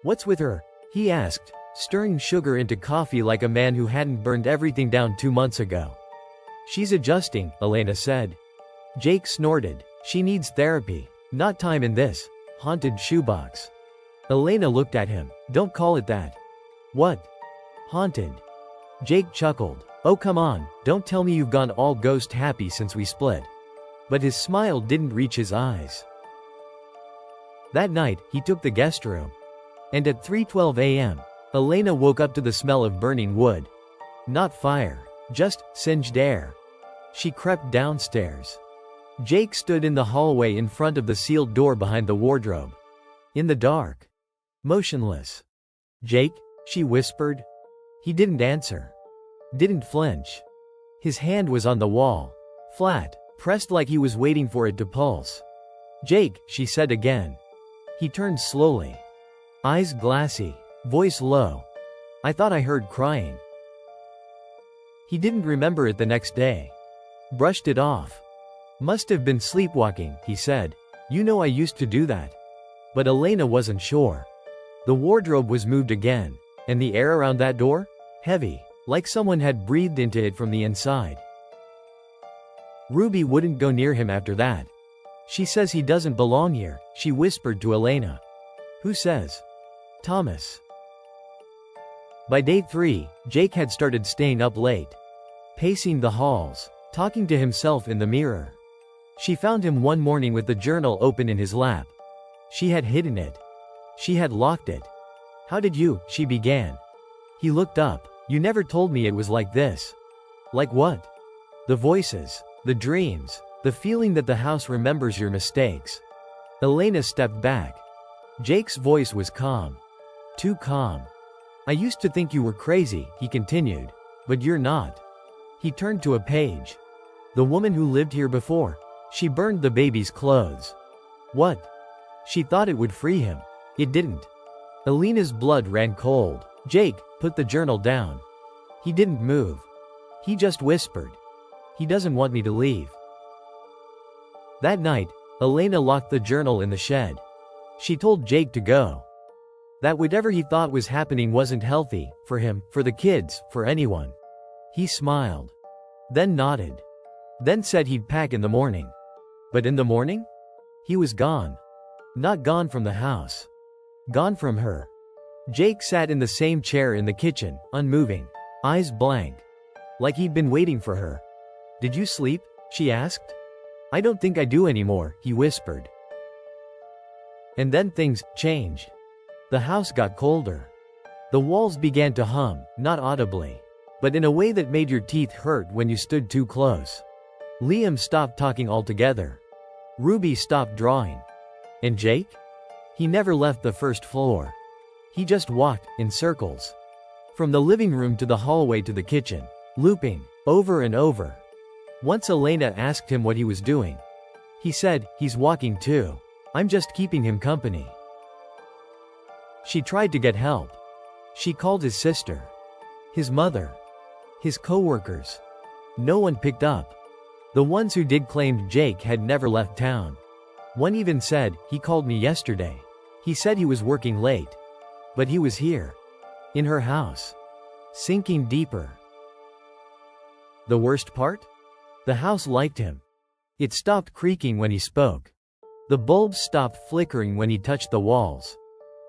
"What's with her?" he asked, stirring sugar into coffee like a man who hadn't burned everything down 2 months ago. "She's adjusting," Elena said. Jake snorted. "She needs therapy, not time in this haunted shoebox." Elena looked at him. "Don't call it that." "What?" "Haunted." Jake chuckled. "Oh come on, don't tell me you've gone all ghost happy since we split." But his smile didn't reach his eyes. That night, he took the guest room. And at 3:12 a.m., Elena woke up to the smell of burning wood. Not fire, just singed air. She crept downstairs. Jake stood in the hallway in front of the sealed door behind the wardrobe. In the dark. Motionless. "Jake?" she whispered. He didn't answer. Didn't flinch. His hand was on the wall. Flat, pressed like he was waiting for it to pulse. "Jake," she said again. He turned slowly. Eyes glassy, voice low. "I thought I heard crying." He didn't remember it the next day. Brushed it off. "Must have been sleepwalking," he said. "You know I used to do that." But Elena wasn't sure. The wardrobe was moved again. And the air around that door? Heavy, like someone had breathed into it from the inside. Ruby wouldn't go near him after that. "She says he doesn't belong here," she whispered to Elena. "Who says?" "Thomas." By day 3, Jake had started staying up late. Pacing the halls, talking to himself in the mirror. She found him one morning with the journal open in his lap. She had hidden it. She had locked it. "How did you?" she began. He looked up. "You never told me it was like this." "Like what?" "The voices, the dreams, the feeling that the house remembers your mistakes." Elena stepped back. Jake's voice was calm. Too calm. "I used to think you were crazy," he continued. "But you're not." He turned to a page. "The woman who lived here before. She burned the baby's clothes." "What?" She thought it would free him. It didn't. Elena's blood ran cold. "Jake, put the journal down." He didn't move. He just whispered. "He doesn't want me to leave." That night, Elena locked the journal in the shed. She told Jake to go. That whatever he thought was happening wasn't healthy, for him, for the kids, for anyone. He smiled. Then nodded. Then said he'd pack in the morning. But in the morning? He was gone. Not gone from the house. Gone from her. Jake sat in the same chair in the kitchen, unmoving. Eyes blank. Like he'd been waiting for her. "Did you sleep?" she asked. "I don't think I do anymore," he whispered. And then things changed. The house got colder. The walls began to hum, not audibly, but in a way that made your teeth hurt when you stood too close. Liam stopped talking altogether. Ruby stopped drawing. And Jake? He never left the first floor. He just walked, in circles. From the living room to the hallway to the kitchen. Looping, over and over. Once Elena asked him what he was doing. He said, "He's walking too. I'm just keeping him company." She tried to get help. She called his sister. His mother. His co-workers. No one picked up. The ones who did claimed Jake had never left town. One even said, "He called me yesterday. He said he was working late. But he was here. In her house." Sinking deeper. The worst part? The house liked him. It stopped creaking when he spoke. The bulbs stopped flickering when he touched the walls.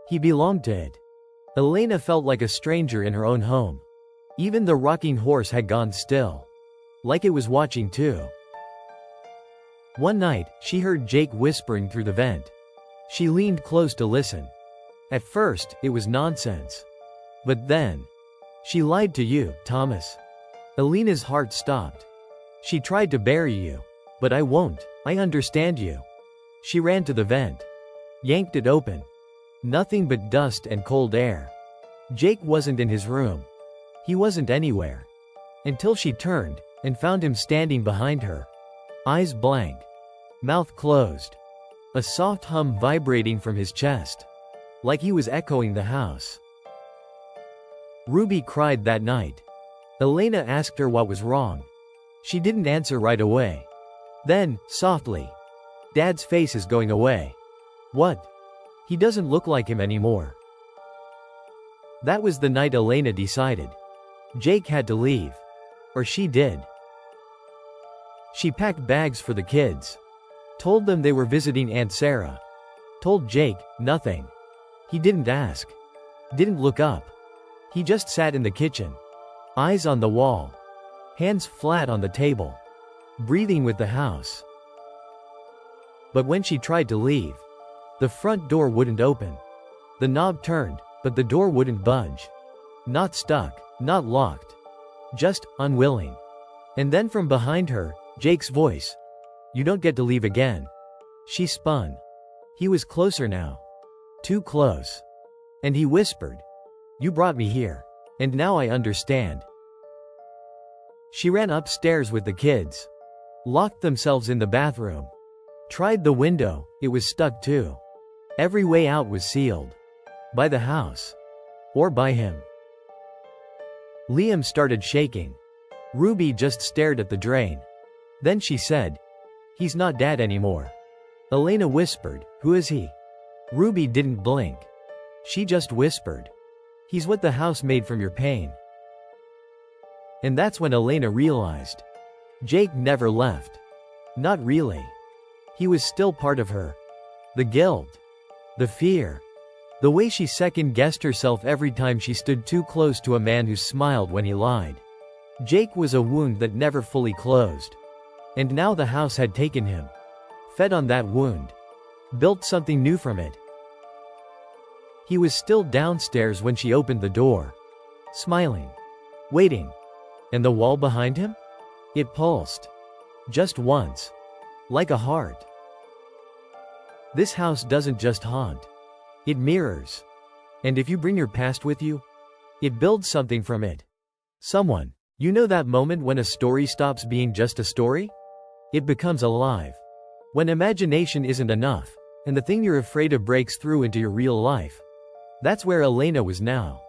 He belonged to it. Elena felt like a stranger in her own home. Even the rocking horse had gone still. Like it was watching too. One night, she heard Jake whispering through the vent. She leaned close to listen. At first, it was nonsense. But then, "She lied to you, Thomas." Elena's heart stopped. "She tried to bury you. But I won't. I understand you." She ran to the vent. Yanked it open. Nothing but dust and cold air. Jake wasn't in his room. He wasn't anywhere. Until she turned, and found him standing behind her. Eyes blank. Mouth closed. A soft hum vibrating from his chest. Like he was echoing the house. Ruby cried that night. Elena asked her what was wrong. She didn't answer right away. Then, softly, "Dad's face is going away." "What? He doesn't look like him anymore." That was the night Elena decided. Jake had to leave. Or she did. She packed bags for the kids. Told them they were visiting Aunt Sarah. Told Jake, nothing. He didn't ask. Didn't look up. He just sat in the kitchen. Eyes on the wall. Hands flat on the table. Breathing with the house. But when she tried to leave, the front door wouldn't open. The knob turned, but the door wouldn't budge. Not stuck, not locked. Just unwilling. And then from behind her, Jake's voice. "You don't get to leave again." She spun. He was closer now. Too close. And he whispered, "You brought me here. And now I understand." She ran upstairs with the kids. Locked themselves in the bathroom. Tried the window, it was stuck too. Every way out was sealed. By the house. Or by him. Liam started shaking. Ruby just stared at the drain. Then she said, "He's not Dad anymore." Elena whispered, "Who is he?" Ruby didn't blink. She just whispered, "He's what the house made from your pain." And that's when Elena realized. Jake never left. Not really. He was still part of her. The guilt. The fear. The way she second-guessed herself every time she stood too close to a man who smiled when he lied. Jake was a wound that never fully closed. And now the house had taken him. Fed on that wound. Built something new from it. He was still downstairs when she opened the door. Smiling. Waiting. And the wall behind him? It pulsed. Just once. Like a heart. This house doesn't just haunt. It mirrors. And if you bring your past with you, it builds something from it. Someone. You know that moment when a story stops being just a story? It becomes alive. When imagination isn't enough, and the thing you're afraid of breaks through into your real life. That's where Elena was now.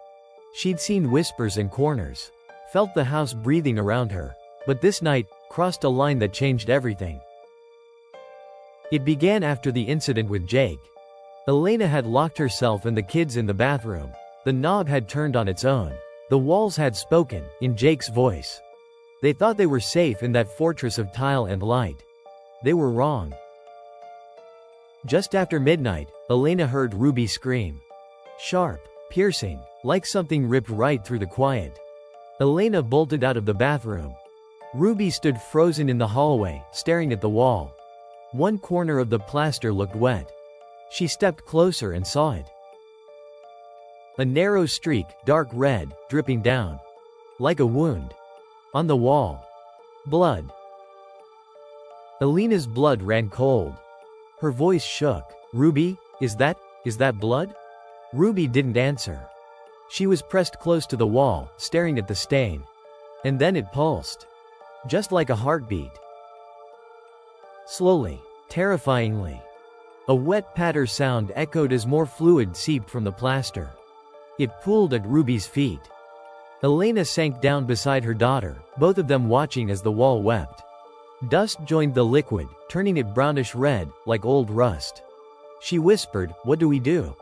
She'd seen whispers in corners. Felt the house breathing around her. But this night, crossed a line that changed everything. It began after the incident with Jake. Elena had locked herself and the kids in the bathroom. The knob had turned on its own. The walls had spoken, in Jake's voice. They thought they were safe in that fortress of tile and light. They were wrong. Just after midnight, Elena heard Ruby scream. Sharp, piercing, like something ripped right through the quiet. Elena bolted out of the bathroom. Ruby stood frozen in the hallway, staring at the wall. One corner of the plaster looked wet. She stepped closer and saw it. A narrow streak, dark red, dripping down. Like a wound. On the wall. Blood. Elena's blood ran cold. Her voice shook. Ruby, is that blood? Ruby didn't answer. She was pressed close to the wall, staring at the stain. And then it pulsed. Just like a heartbeat. Slowly. Terrifyingly. A wet patter sound echoed as more fluid seeped from the plaster. It pooled at Ruby's feet. Elena sank down beside her daughter, both of them watching as the wall wept. Dust joined the liquid, turning it brownish red, like old rust. She whispered, "What do we do?"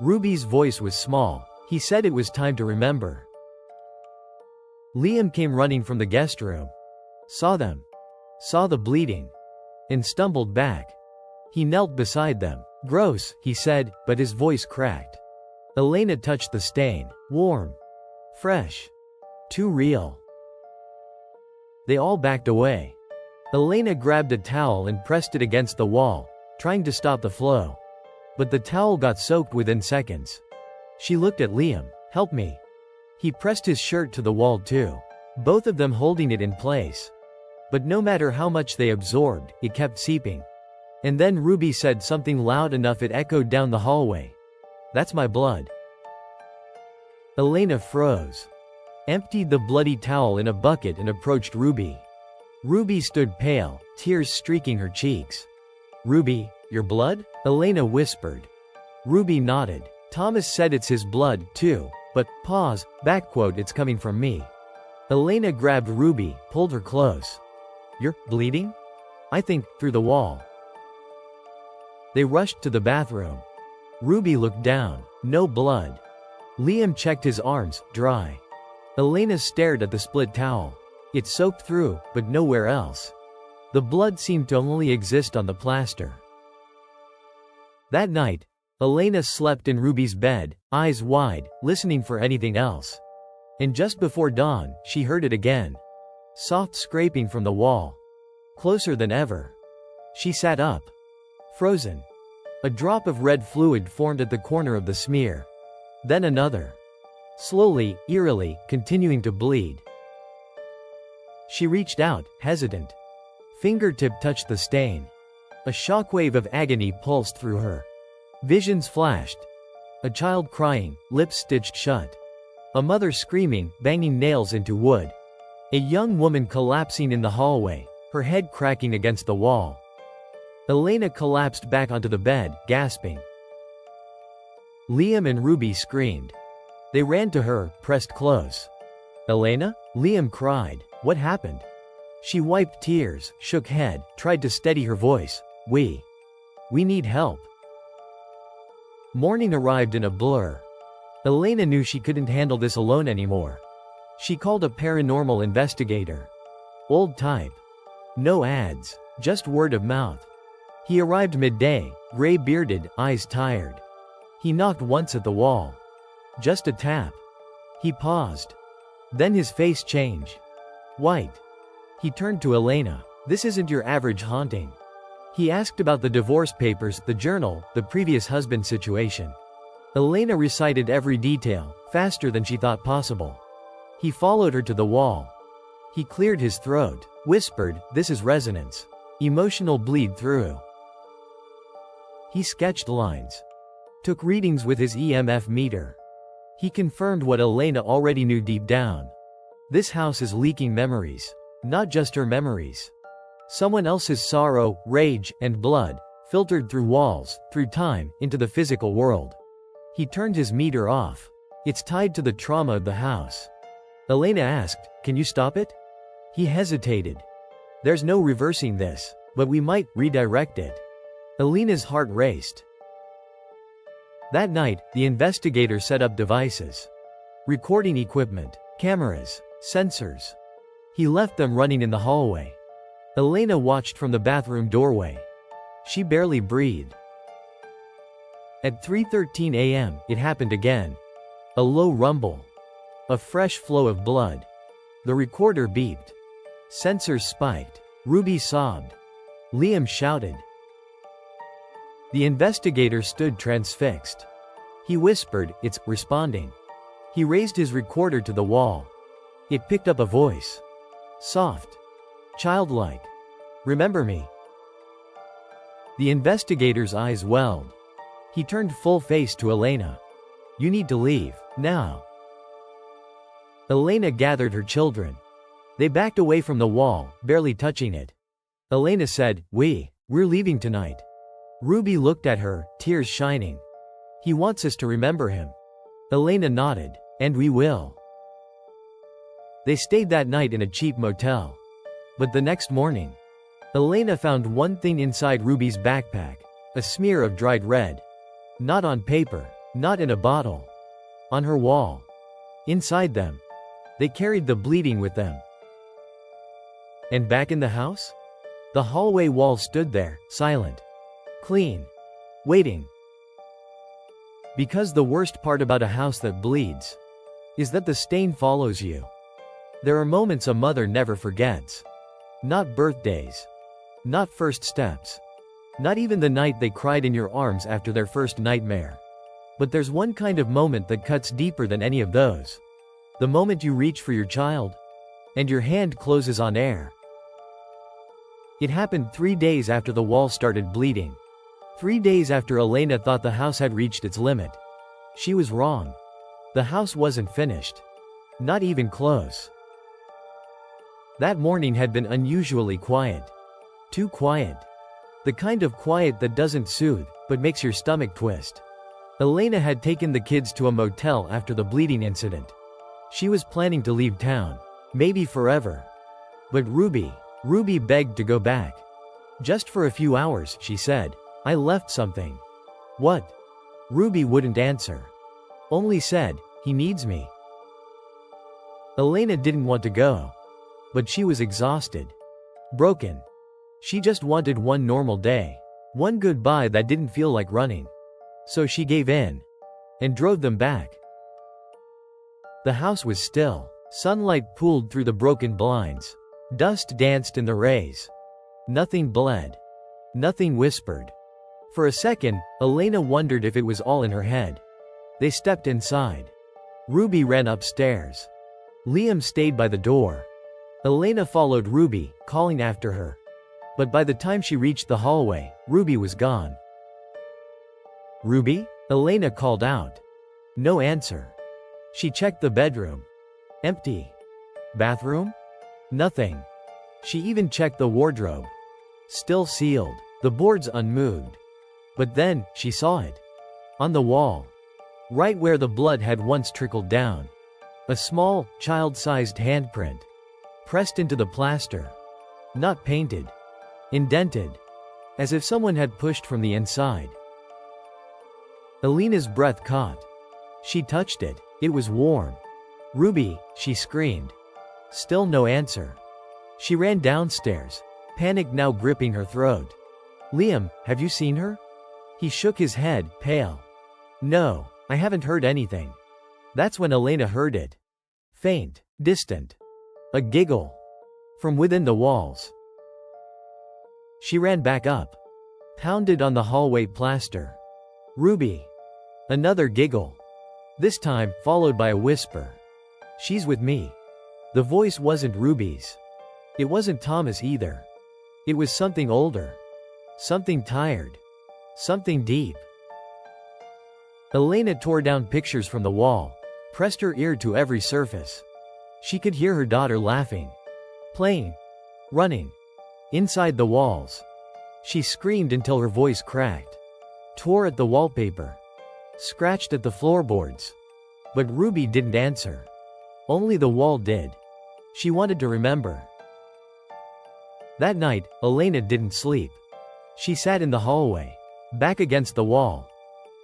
Ruby's voice was small. He said it was time to remember. Liam came running from the guest room. Saw them. Saw the bleeding. And stumbled back. He knelt beside them. "Gross," he said, but his voice cracked. Elena touched the stain. Warm. Fresh. Too real. They all backed away. Elena grabbed a towel and pressed it against the wall, trying to stop the flow. But the towel got soaked within seconds. She looked at Liam. "Help me." He pressed his shirt to the wall too. Both of them holding it in place. But no matter how much they absorbed, it kept seeping. And then Ruby said something loud enough it echoed down the hallway. "That's my blood." Elena froze. Emptied the bloody towel in a bucket and approached Ruby. Ruby stood pale, tears streaking her cheeks. "Ruby, your blood?" Elena whispered. Ruby nodded. "Thomas said it's his blood, too, but, pause, backquote, it's coming from me." Elena grabbed Ruby, pulled her close. "You're bleeding?" "I think, through the wall." They rushed to the bathroom. Ruby looked down. No blood. Liam checked his arms, dry. Elena stared at the split towel. It soaked through, but nowhere else. The blood seemed to only exist on the plaster. That night, Elena slept in Ruby's bed, eyes wide, listening for anything else. And just before dawn, she heard it again. Soft scraping from the wall. Closer than ever. She sat up. Frozen. A drop of red fluid formed at the corner of the smear. Then another. Slowly, eerily, continuing to bleed. She reached out, hesitant. Fingertip touched the stain. A shockwave of agony pulsed through her. Visions flashed. A child crying, lips stitched shut. A mother screaming, banging nails into wood. A young woman collapsing in the hallway, her head cracking against the wall. Elena collapsed back onto the bed, gasping. Liam and Ruby screamed. They ran to her, pressed close. "Elena?" Liam cried. "What happened?" She wiped tears, shook head, tried to steady her voice. We need help." Morning arrived in a blur. Elena knew she couldn't handle this alone anymore. She called a paranormal investigator. Old type. No ads, just word of mouth. He arrived midday, gray-bearded, eyes tired. He knocked once at the wall. Just a tap. He paused. Then his face changed. White. He turned to Elena. "This isn't your average haunting." He asked about the divorce papers, the journal, the previous husband situation. Elena recited every detail, faster than she thought possible. He followed her to the wall. He cleared his throat, whispered, "This is resonance. Emotional bleed through." He sketched lines. Took readings with his EMF meter. He confirmed what Elena already knew deep down. This house is leaking memories. Not just her memories. Someone else's sorrow, rage, and blood, filtered through walls, through time, into the physical world. He turned his meter off. "It's tied to the trauma of the house." Elena asked, "Can you stop it?" He hesitated. "There's no reversing this, but we might redirect it." Elena's heart raced. That night, the investigator set up devices. Recording equipment, cameras, sensors. He left them running in the hallway. Elena watched from the bathroom doorway. She barely breathed. At 3:13 a.m., it happened again. A low rumble. A fresh flow of blood. The recorder beeped. Sensors spiked. Ruby sobbed. Liam shouted. The investigator stood transfixed. He whispered, "It's responding." He raised his recorder to the wall. It picked up a voice. Soft. Childlike. "Remember me?" The investigator's eyes welled. He turned full face to Elena. "You need to leave, now." Elena gathered her children. They backed away from the wall, barely touching it. Elena said, We're leaving tonight." Ruby looked at her, tears shining. "He wants us to remember him." Elena nodded. "And we will." They stayed that night in a cheap motel. But the next morning, Elena found one thing inside Ruby's backpack. A smear of dried red. Not on paper. Not in a bottle. On her wall. Inside them. They carried the bleeding with them. And back in the house? The hallway wall stood there, silent. Clean. Waiting. Because the worst part about a house that bleeds is that the stain follows you. There are moments a mother never forgets. Not birthdays. Not first steps. Not even the night they cried in your arms after their first nightmare. But there's one kind of moment that cuts deeper than any of those. The moment you reach for your child, and your hand closes on air. It happened 3 days after the wall started bleeding. 3 days after Elena thought the house had reached its limit. She was wrong. The house wasn't finished. Not even close. That morning had been unusually quiet. Too quiet. The kind of quiet that doesn't soothe, but makes your stomach twist. Elena had taken the kids to a motel after the bleeding incident. She was planning to leave town. Maybe forever. But Ruby begged to go back. Just for a few hours, she said. I left something. What? Ruby wouldn't answer. Only said, he needs me. Elena didn't want to go. But she was exhausted. Broken. She just wanted one normal day. One goodbye that didn't feel like running. So she gave in. And drove them back. The house was still. Sunlight pooled through the broken blinds. Dust danced in the rays. Nothing bled. Nothing whispered. For a second, Elena wondered if it was all in her head. They stepped inside. Ruby ran upstairs. Liam stayed by the door. Elena followed Ruby, calling after her. But by the time she reached the hallway, Ruby was gone. Ruby? Elena called out. No answer. She checked the bedroom. Empty. Bathroom? Nothing. She even checked the wardrobe. Still sealed. The boards unmoved. But then, she saw it. On the wall. Right where the blood had once trickled down. A small, child-sized handprint. Pressed into the plaster. Not painted. Indented. As if someone had pushed from the inside. Elena's breath caught. She touched it. It was warm. Ruby, she screamed. Still no answer. She ran downstairs. Panic now gripping her throat. Liam, have you seen her? He shook his head, pale. No, I haven't heard anything. That's when Elena heard it. Faint, distant. A giggle. From within the walls. She ran back up. Pounded on the hallway plaster. Ruby. Another giggle. This time, followed by a whisper. She's with me. The voice wasn't Ruby's. It wasn't Thomas either. It was something older. Something tired. Something deep. Elena tore down pictures from the wall. Pressed her ear to every surface. She could hear her daughter laughing. Playing. Running. Inside the walls. She screamed until her voice cracked. Tore at the wallpaper. Scratched at the floorboards. But Ruby didn't answer. Only the wall did. She wanted to remember. That night, Elena didn't sleep. She sat in the hallway. Back against the wall.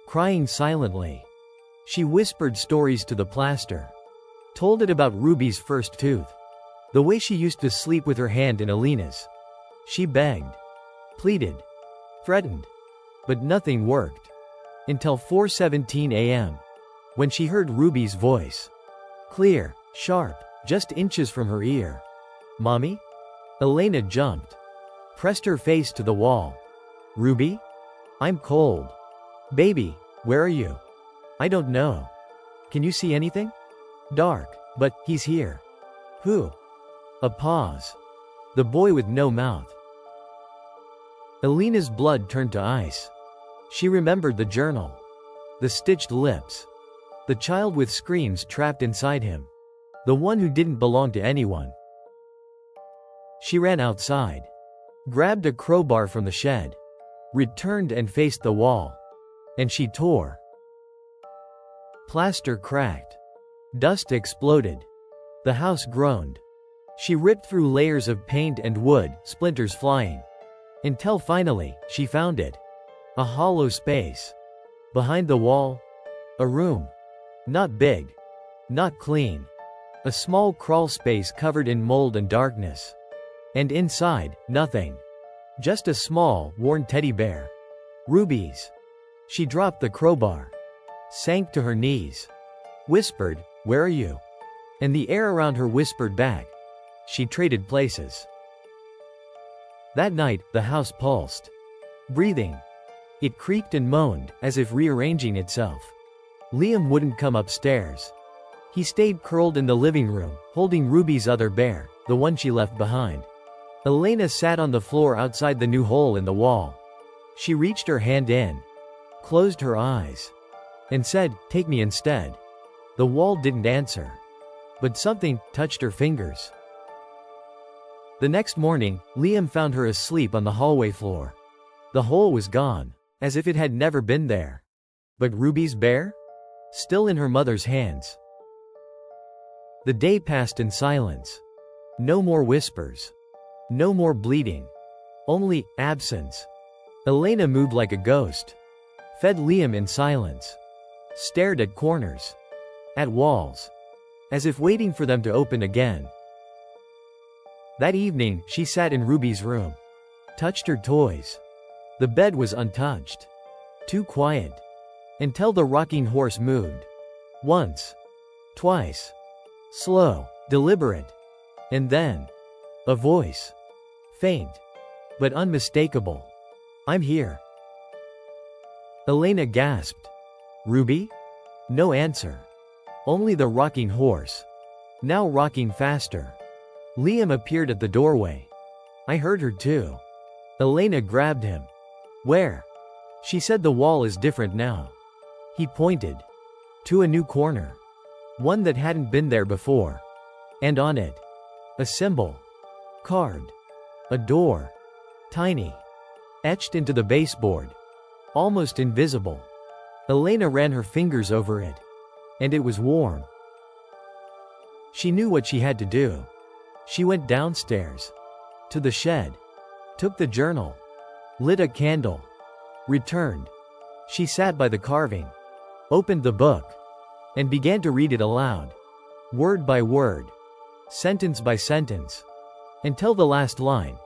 Crying silently. She whispered stories to the plaster. Told it about Ruby's first tooth. The way she used to sleep with her hand in Elena's. She begged. Pleaded. Threatened. But nothing worked. Until 4:17 a.m. When she heard Ruby's voice. Clear, sharp, just inches from her ear. Mommy? Elena jumped. Pressed her face to the wall. Ruby? I'm cold. Baby, where are you? I don't know. Can you see anything? Dark, but he's here. Who? A pause. The boy with no mouth. Elena's blood turned to ice. She remembered the journal. The stitched lips. The child with screams trapped inside him. The one who didn't belong to anyone. She ran outside. Grabbed a crowbar from the shed. Returned and faced the wall. And she tore. Plaster cracked. Dust exploded. The house groaned. She ripped through layers of paint and wood, splinters flying. Until finally, she found it. A hollow space. Behind the wall. A room. Not big. Not clean. A small crawl space covered in mold and darkness. And inside, nothing. Just a small, worn teddy bear. Ruby's. She dropped the crowbar. Sank to her knees. Whispered, "Where are you?" And the air around her whispered back. She traded places. That night, the house pulsed. Breathing. It creaked and moaned, as if rearranging itself. Liam wouldn't come upstairs. He stayed curled in the living room, holding Ruby's other bear, the one she left behind. Elena sat on the floor outside the new hole in the wall. She reached her hand in. Closed her eyes. And said, "Take me instead." The wall didn't answer. But something touched her fingers. The next morning, Liam found her asleep on the hallway floor. The hole was gone, as if it had never been there. But Ruby's bear? Still in her mother's hands. The day passed in silence. No more whispers. No more bleeding. Only absence. Elena moved like a ghost. Fed Liam in silence. Stared at corners. At walls. As if waiting for them to open again. That evening, she sat in Ruby's room. Touched her toys. The bed was untouched. Too quiet. Until the rocking horse moved. Once. Twice. Slow. Deliberate. And then. A voice. Faint. But unmistakable. "I'm here." Elena gasped. "Ruby?" No answer. Only the rocking horse. Now rocking faster. Liam appeared at the doorway. I heard her too. Elena grabbed him. "Where?" She said, "The wall is different now." He pointed. To a new corner. One that hadn't been there before. And on it. A symbol. Carved. A door. Tiny. Etched into the baseboard. Almost invisible. Elena ran her fingers over it. And it was warm. She knew what she had to do. She went downstairs. To the shed. Took the journal. Lit a candle. Returned. She sat by the carving. Opened the book. And began to read it aloud. Word by word. Sentence by sentence. Until the last line.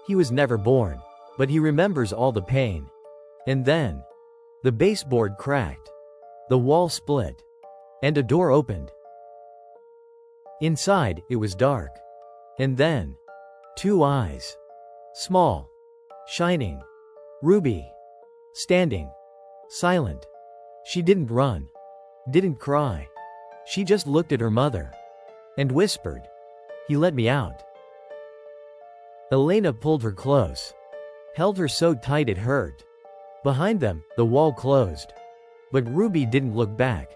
He was never born. But he remembers all the pain. And then. The baseboard cracked. The wall split. And a door opened. Inside, it was dark. And then. Two eyes. Small. Shining. Ruby. Standing. Silent. She didn't run. Didn't cry. She just looked at her mother. And whispered. "He let me out." Elena pulled her close. Held her so tight it hurt. Behind them, the wall closed. But Ruby didn't look back.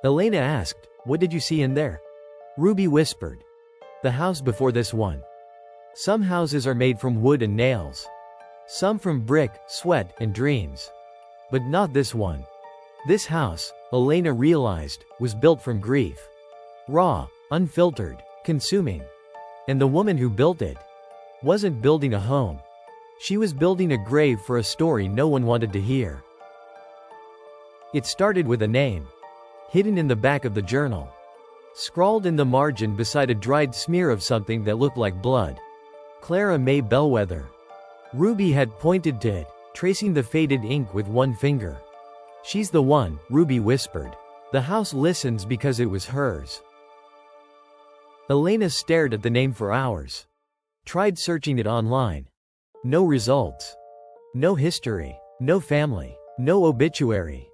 Elena asked, "What did you see in there?" Ruby whispered. "The house before this one. Some houses are made from wood and nails. Some from brick, sweat, and dreams. But not this one. This house," Elena realized, was built from grief. Raw, unfiltered, consuming. And the woman who built it wasn't building a home. She was building a grave for a story no one wanted to hear. It started with a name. Hidden in the back of the journal. Scrawled in the margin beside a dried smear of something that looked like blood. Clara May Bellwether. Ruby had pointed to it, tracing the faded ink with one finger. "She's the one," Ruby whispered. "The house listens because it was hers." Elena stared at the name for hours. Tried searching it online. No results. No history. No family. No obituary.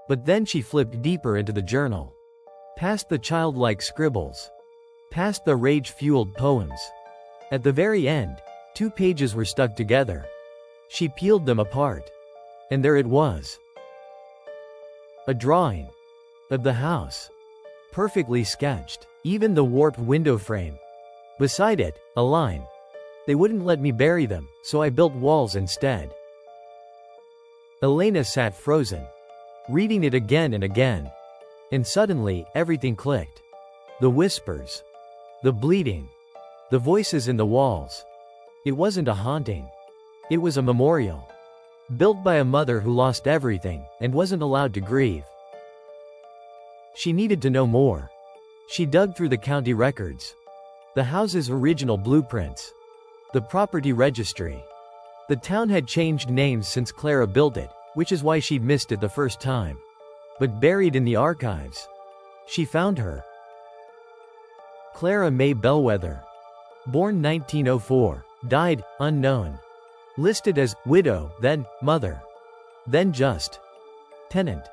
But then she flipped deeper into the journal. Past the childlike scribbles. Past the rage-fueled poems. At the very end, 2 pages were stuck together. She peeled them apart. And there it was. A drawing. Of the house. Perfectly sketched. Even the warped window frame. Beside it, a line. "They wouldn't let me bury them, so I built walls instead." Elena sat frozen. Reading it again and again. And suddenly, everything clicked. The whispers. The bleeding. The voices in the walls. It wasn't a haunting. It was a memorial. Built by a mother who lost everything, and wasn't allowed to grieve. She needed to know more. She dug through the county records. The house's original blueprints. The property registry. The town had changed names since Clara built it, which is why she'd missed it the first time. But buried in the archives, she found her. Clara May Bellwether. Born 1904. Died, unknown. Listed as widow, then mother. Then just tenant.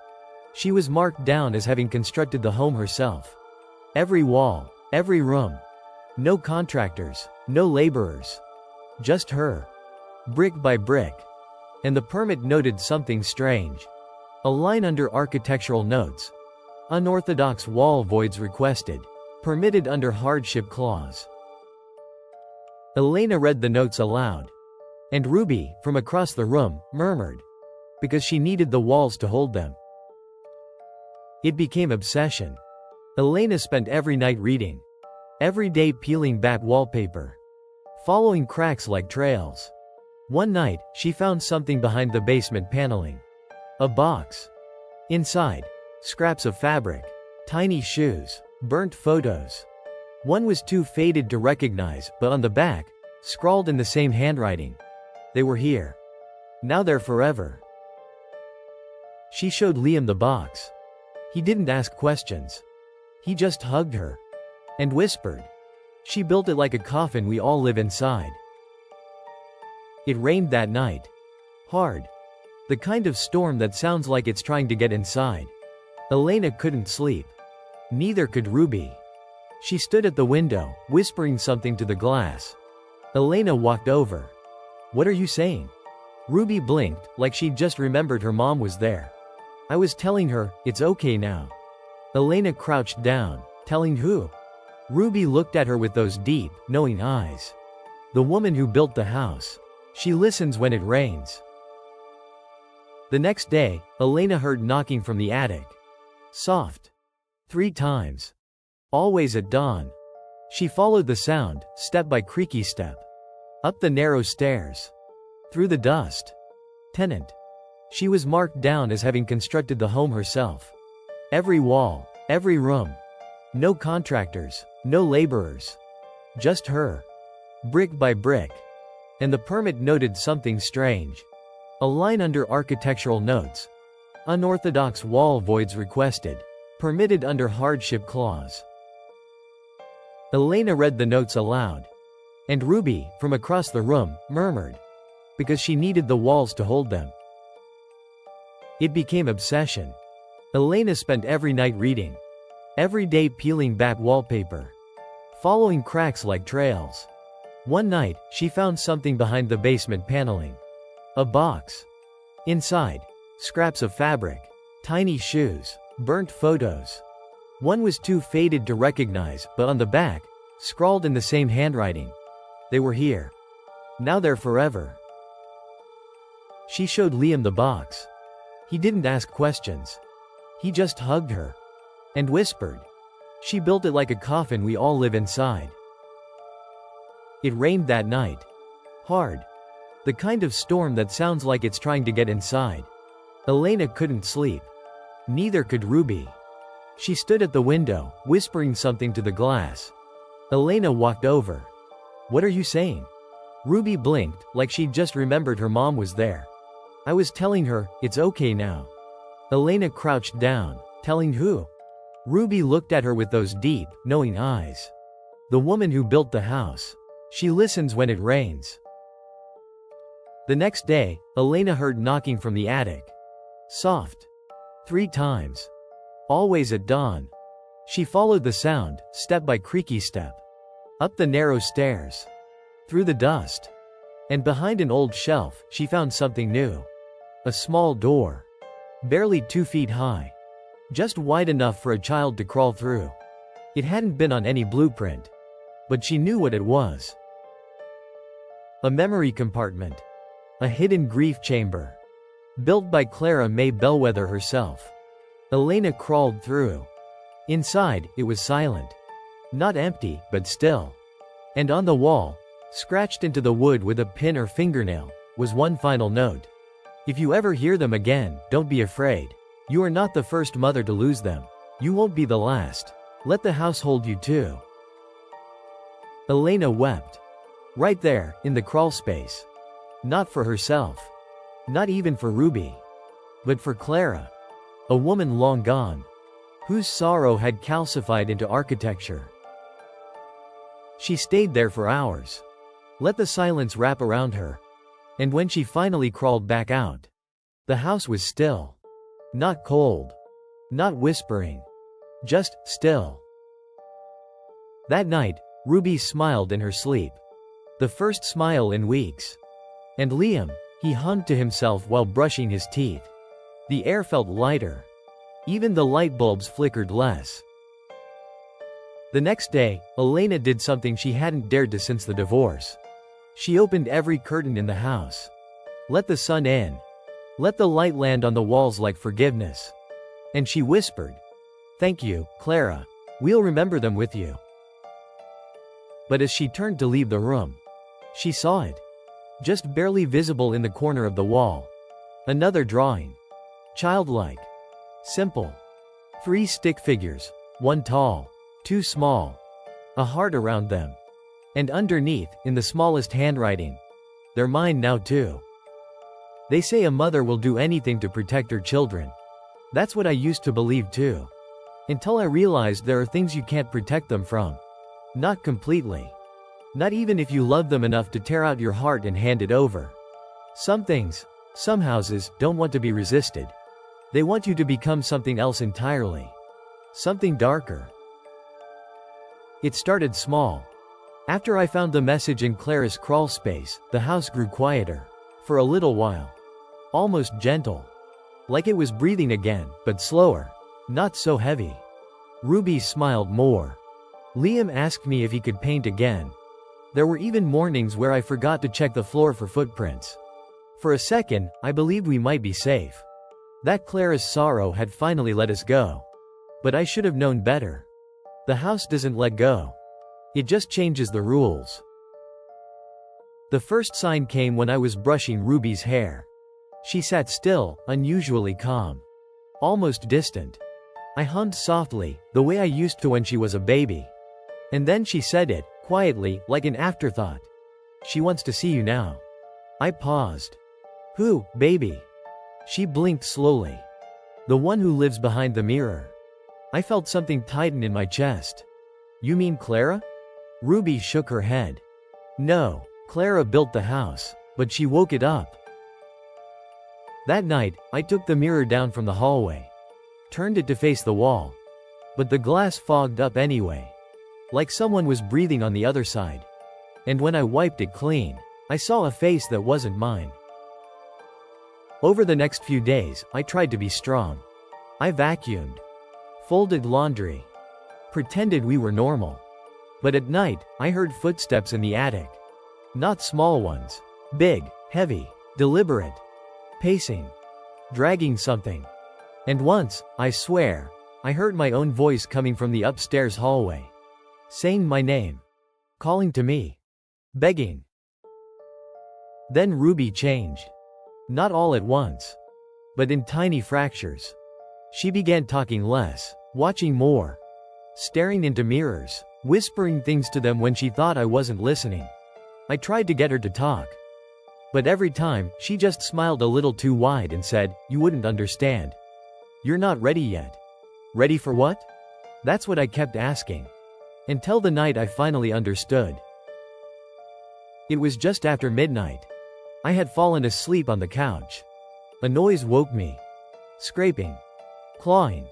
She was marked down as having constructed the home herself. Every wall, every room. No contractors, no laborers. Just her. Brick by brick. And the permit noted something strange. A line under architectural notes. Unorthodox wall voids requested. Permitted under hardship clause. Elena read the notes aloud. And Ruby, from across the room, murmured. Because she needed the walls to hold them. It became obsession. Elena spent every night reading. Every day peeling back wallpaper. Following cracks like trails. One night, she found something behind the basement paneling. A box. Inside, scraps of fabric. Tiny shoes. Burnt photos. One was too faded to recognize, but on the back, scrawled in the same handwriting. They were here. Now they're forever. She showed Liam the box. He didn't ask questions. He just hugged her. And whispered. She built it like a coffin we all live inside. It rained that night. Hard. The kind of storm that sounds like it's trying to get inside. Elena couldn't sleep. Neither could Ruby. She stood at the window, whispering something to the glass. Elena walked over. What are you saying? Ruby blinked, like she'd just remembered her mom was there. I was telling her, it's okay now. Elena crouched down. Telling who? Ruby looked at her with those deep, knowing eyes. The woman who built the house. She listens when it rains. The next day, Elena heard knocking from the attic. Soft. 3 times. Always at dawn. She followed the sound, step by creaky step. Up the narrow stairs. Through the dust. Tenant. She was marked down as having constructed the home herself. Every wall, every room. No contractors, no laborers. Just her. Brick by brick. And the permit noted something strange. A line under architectural notes. Unorthodox wall voids requested. Permitted under hardship clause. Elena read the notes aloud. And Ruby, from across the room, murmured. Because she needed the walls to hold them. It became obsession. Elena spent every night reading. Every day peeling back wallpaper. Following cracks like trails. One night, she found something behind the basement paneling. A box. Inside, scraps of fabric. Tiny shoes. Burnt photos. One was too faded to recognize, but on the back, scrawled in the same handwriting. They were here. Now they're forever. She showed Liam the box. He didn't ask questions. He just hugged her. And whispered. She built it like a coffin we all live inside. It rained that night. Hard. The kind of storm that sounds like it's trying to get inside. Elena couldn't sleep. Neither could Ruby. She stood at the window, whispering something to the glass. Elena walked over. What are you saying? Ruby blinked, like she'd just remembered her mom was there. I was telling her, it's okay now. Elena crouched down. Telling who? Ruby looked at her with those deep, knowing eyes. The woman who built the house. She listens when it rains. The next day, Elena heard knocking from the attic. Soft. 3 times. Always at dawn. She followed the sound, step by creaky step. Up the narrow stairs. Through the dust. And behind an old shelf, she found something new. A small door. Barely 2 feet high. Just wide enough for a child to crawl through. It hadn't been on any blueprint. But she knew what it was. A memory compartment. A hidden grief chamber. Built by Clara May Bellwether herself. Elena crawled through. Inside, it was silent. Not empty, but still. And on the wall, scratched into the wood with a pin or fingernail, was one final note. If you ever hear them again, don't be afraid. You are not the first mother to lose them. You won't be the last. Let the house hold you too. Elena wept. Right there, in the crawl space. Not for herself. Not even for Ruby. But for Clara. A woman long gone. Whose sorrow had calcified into architecture. She stayed there for hours. Let the silence wrap around her. And when she finally crawled back out, the house was still. Not cold. Not whispering. Just still. That night, Ruby smiled in her sleep. The first smile in weeks. And Liam, he hummed to himself while brushing his teeth. The air felt lighter. Even the light bulbs flickered less. The next day, Elena did something she hadn't dared to since the divorce. She opened every curtain in the house. Let the sun in. Let the light land on the walls like forgiveness. And she whispered, "Thank you, Clara. We'll remember them with you." But as she turned to leave the room, she saw it. Just barely visible in the corner of the wall. Another drawing. Childlike. Simple. 3 stick figures, 1 tall, 2 small. A heart around them. And underneath, in the smallest handwriting, "They're mine now too." They say a mother will do anything to protect her children. That's what I used to believe too. Until I realized there are things you can't protect them from. Not completely. Not even if you love them enough to tear out your heart and hand it over. Some things, some houses, don't want to be resisted. They want you to become something else entirely. Something darker. It started small. After I found the message in Clara's crawl space, the house grew quieter. For a little while. Almost gentle. Like it was breathing again, but slower. Not so heavy. Ruby smiled more. Liam asked me if he could paint again. There were even mornings where I forgot to check the floor for footprints. For a second, I believed we might be safe. That Clara's sorrow had finally let us go. But I should have known better. The house doesn't let go. It just changes the rules. The first sign came when I was brushing Ruby's hair. She sat still, unusually calm. Almost distant. I hummed softly, the way I used to when she was a baby. And then she said it, quietly, like an afterthought. "She wants to see you now." I paused. "Who, baby?" She blinked slowly. "The one who lives behind the mirror." I felt something tighten in my chest. "You mean Clara?" Ruby shook her head. "No, Clara built the house, but she woke it up." That night, I took the mirror down from the hallway. Turned it to face the wall. But the glass fogged up anyway. Like someone was breathing on the other side. And when I wiped it clean, I saw a face that wasn't mine. Over the next few days, I tried to be strong. I vacuumed. Folded laundry. Pretended we were normal. But at night, I heard footsteps in the attic. Not small ones. Big, heavy, deliberate. Pacing. Dragging something. And once, I swear, I heard my own voice coming from the upstairs hallway. Saying my name. Calling to me. Begging. Then Ruby changed. Not all at once. But in tiny fractures. She began talking less, watching more. Staring into mirrors, whispering things to them when she thought I wasn't listening. I tried to get her to talk. But every time, she just smiled a little too wide and said, "You wouldn't understand. You're not ready yet." Ready for what? That's what I kept asking. Until the night I finally understood. It was just after midnight. I had fallen asleep on the couch. A noise woke me. Scraping. Clawing.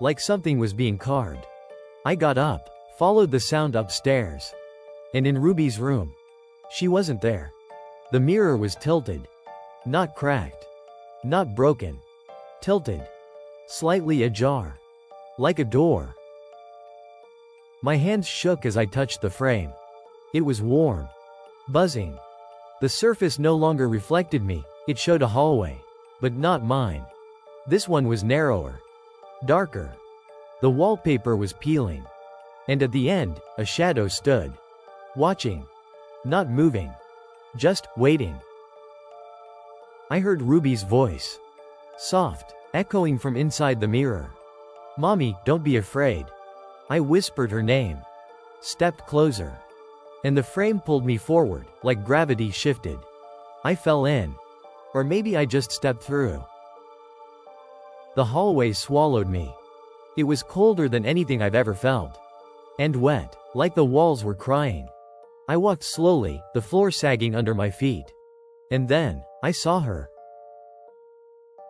Like something was being carved. I got up, followed the sound upstairs. And in Ruby's room. She wasn't there. The mirror was tilted. Not cracked. Not broken. Tilted. Slightly ajar. Like a door. My hands shook as I touched the frame. It was warm. Buzzing. The surface no longer reflected me, it showed a hallway. But not mine. This one was narrower. Darker. The wallpaper was peeling. And at the end, a shadow stood. Watching. Not moving. Just waiting. I heard Ruby's voice. Soft, echoing from inside the mirror. "Mommy, don't be afraid." I whispered her name. Stepped closer. And the frame pulled me forward, like gravity shifted. I fell in. Or maybe I just stepped through. The hallway swallowed me. It was colder than anything I've ever felt. And wet, like the walls were crying. I walked slowly, the floor sagging under my feet. And then, I saw her.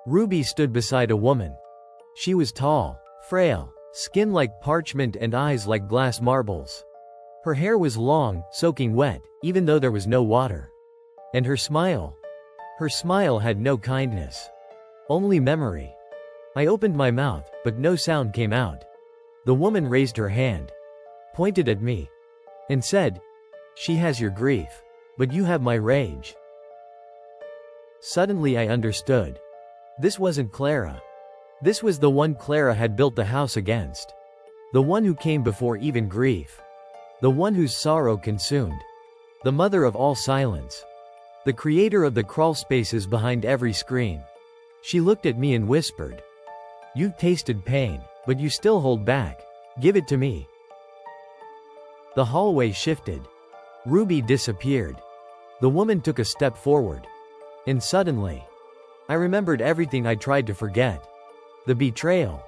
Ruby stood beside a woman. She was tall, frail, skin like parchment and eyes like glass marbles. Her hair was long, soaking wet, even though there was no water. And her smile had no kindness. Only memory. I opened my mouth, but no sound came out. The woman raised her hand. Pointed at me. And said, "She has your grief. But you have my rage. Suddenly I understood. This wasn't Clara. This was the one Clara had built the house against. The one who came before even grief. The one whose sorrow consumed. The mother of all silence. The creator of the crawl spaces behind every scream. She looked at me and whispered, "You've tasted pain, but you still hold back. Give it to me." The hallway shifted. Ruby disappeared. The woman took a step forward. And suddenly, I remembered everything I tried to forget. The betrayal.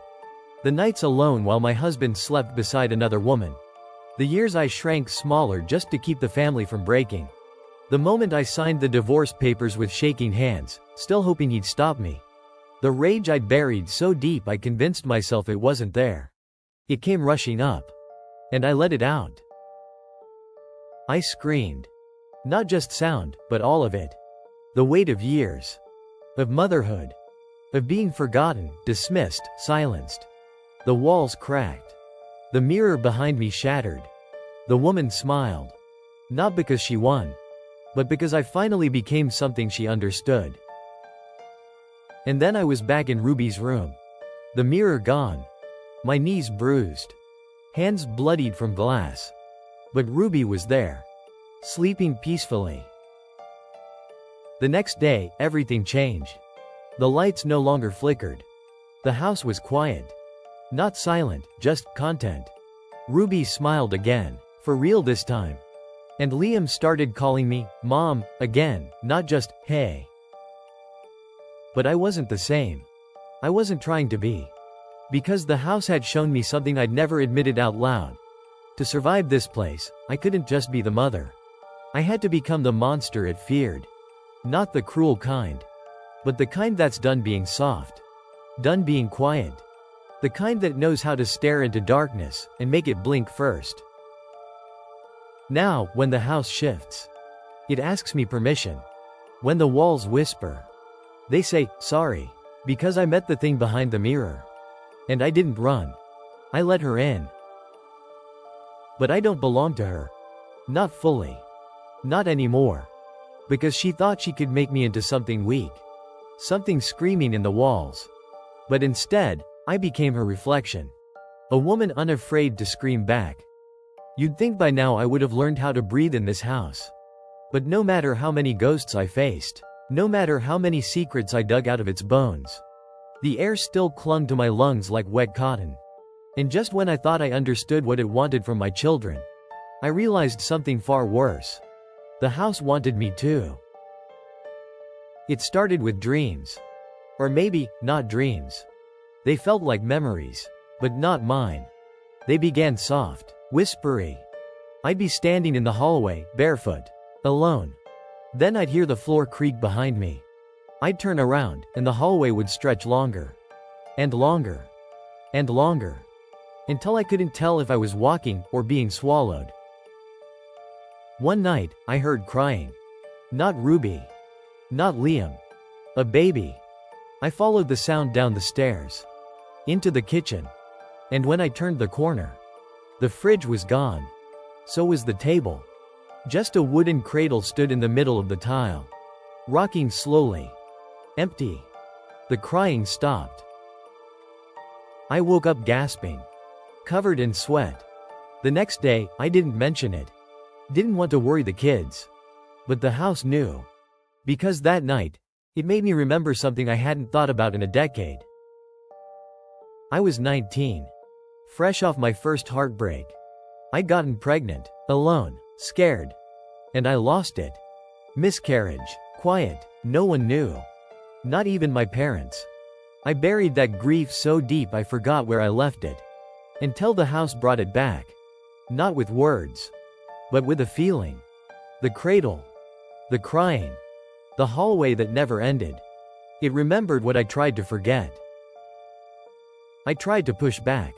The nights alone while my husband slept beside another woman. The years I shrank smaller just to keep the family from breaking. The moment I signed the divorce papers with shaking hands, still hoping he'd stop me. The rage I'd buried so deep I convinced myself it wasn't there. It came rushing up. And I let it out. I screamed. Not just sound, but all of it. The weight of years. Of motherhood. Of being forgotten, dismissed, silenced. The walls cracked. The mirror behind me shattered. The woman smiled. Not because she won. But because I finally became something she understood. And then I was back in Ruby's room. The mirror gone. My knees bruised. Hands bloodied from glass. But Ruby was there. Sleeping peacefully. The next day, everything changed. The lights no longer flickered. The house was quiet. Not silent, just content. Ruby smiled again. For real this time. And Liam started calling me, Mom, again, not just, hey. But I wasn't the same. I wasn't trying to be. Because the house had shown me something I'd never admitted out loud. To survive this place, I couldn't just be the mother. I had to become the monster it feared. Not the cruel kind. But the kind that's done being soft. Done being quiet. The kind that knows how to stare into darkness, and make it blink first. Now, when the house shifts, it asks me permission. When the walls whisper, they say, sorry. Because I met the thing behind the mirror. And I didn't run. I let her in. But I don't belong to her. Not fully. Not anymore. Because she thought she could make me into something weak. Something screaming in the walls. But instead, I became her reflection. A woman unafraid to scream back. You'd think by now I would have learned how to breathe in this house. But no matter how many ghosts I faced, no matter how many secrets I dug out of its bones, the air still clung to my lungs like wet cotton. And just when I thought I understood what it wanted from my children, I realized something far worse. The house wanted me too. It started with dreams. Or maybe, not dreams. They felt like memories. But not mine. They began soft, whispery. I'd be standing in the hallway, barefoot, alone. Then I'd hear the floor creak behind me. I'd turn around, and the hallway would stretch longer. And longer. And longer. Until I couldn't tell if I was walking, or being swallowed. One night, I heard crying. Not Ruby. Not Liam. A baby. I followed the sound down the stairs. Into the kitchen. And when I turned the corner, the fridge was gone. So was the table. Just a wooden cradle stood in the middle of the tile. Rocking slowly. Empty. The crying stopped. I woke up gasping. Covered in sweat. The next day, I didn't mention it. Didn't want to worry the kids. But the house knew. Because that night, it made me remember something I hadn't thought about in a decade. I was 19. Fresh off my first heartbreak. I'd gotten pregnant, alone, scared. And I lost it. Miscarriage. Quiet. No one knew. Not even my parents. I buried that grief so deep I forgot where I left it. Until the house brought it back. Not with words. But with a feeling. The cradle. The crying. The hallway that never ended. It remembered what I tried to forget. I tried to push back.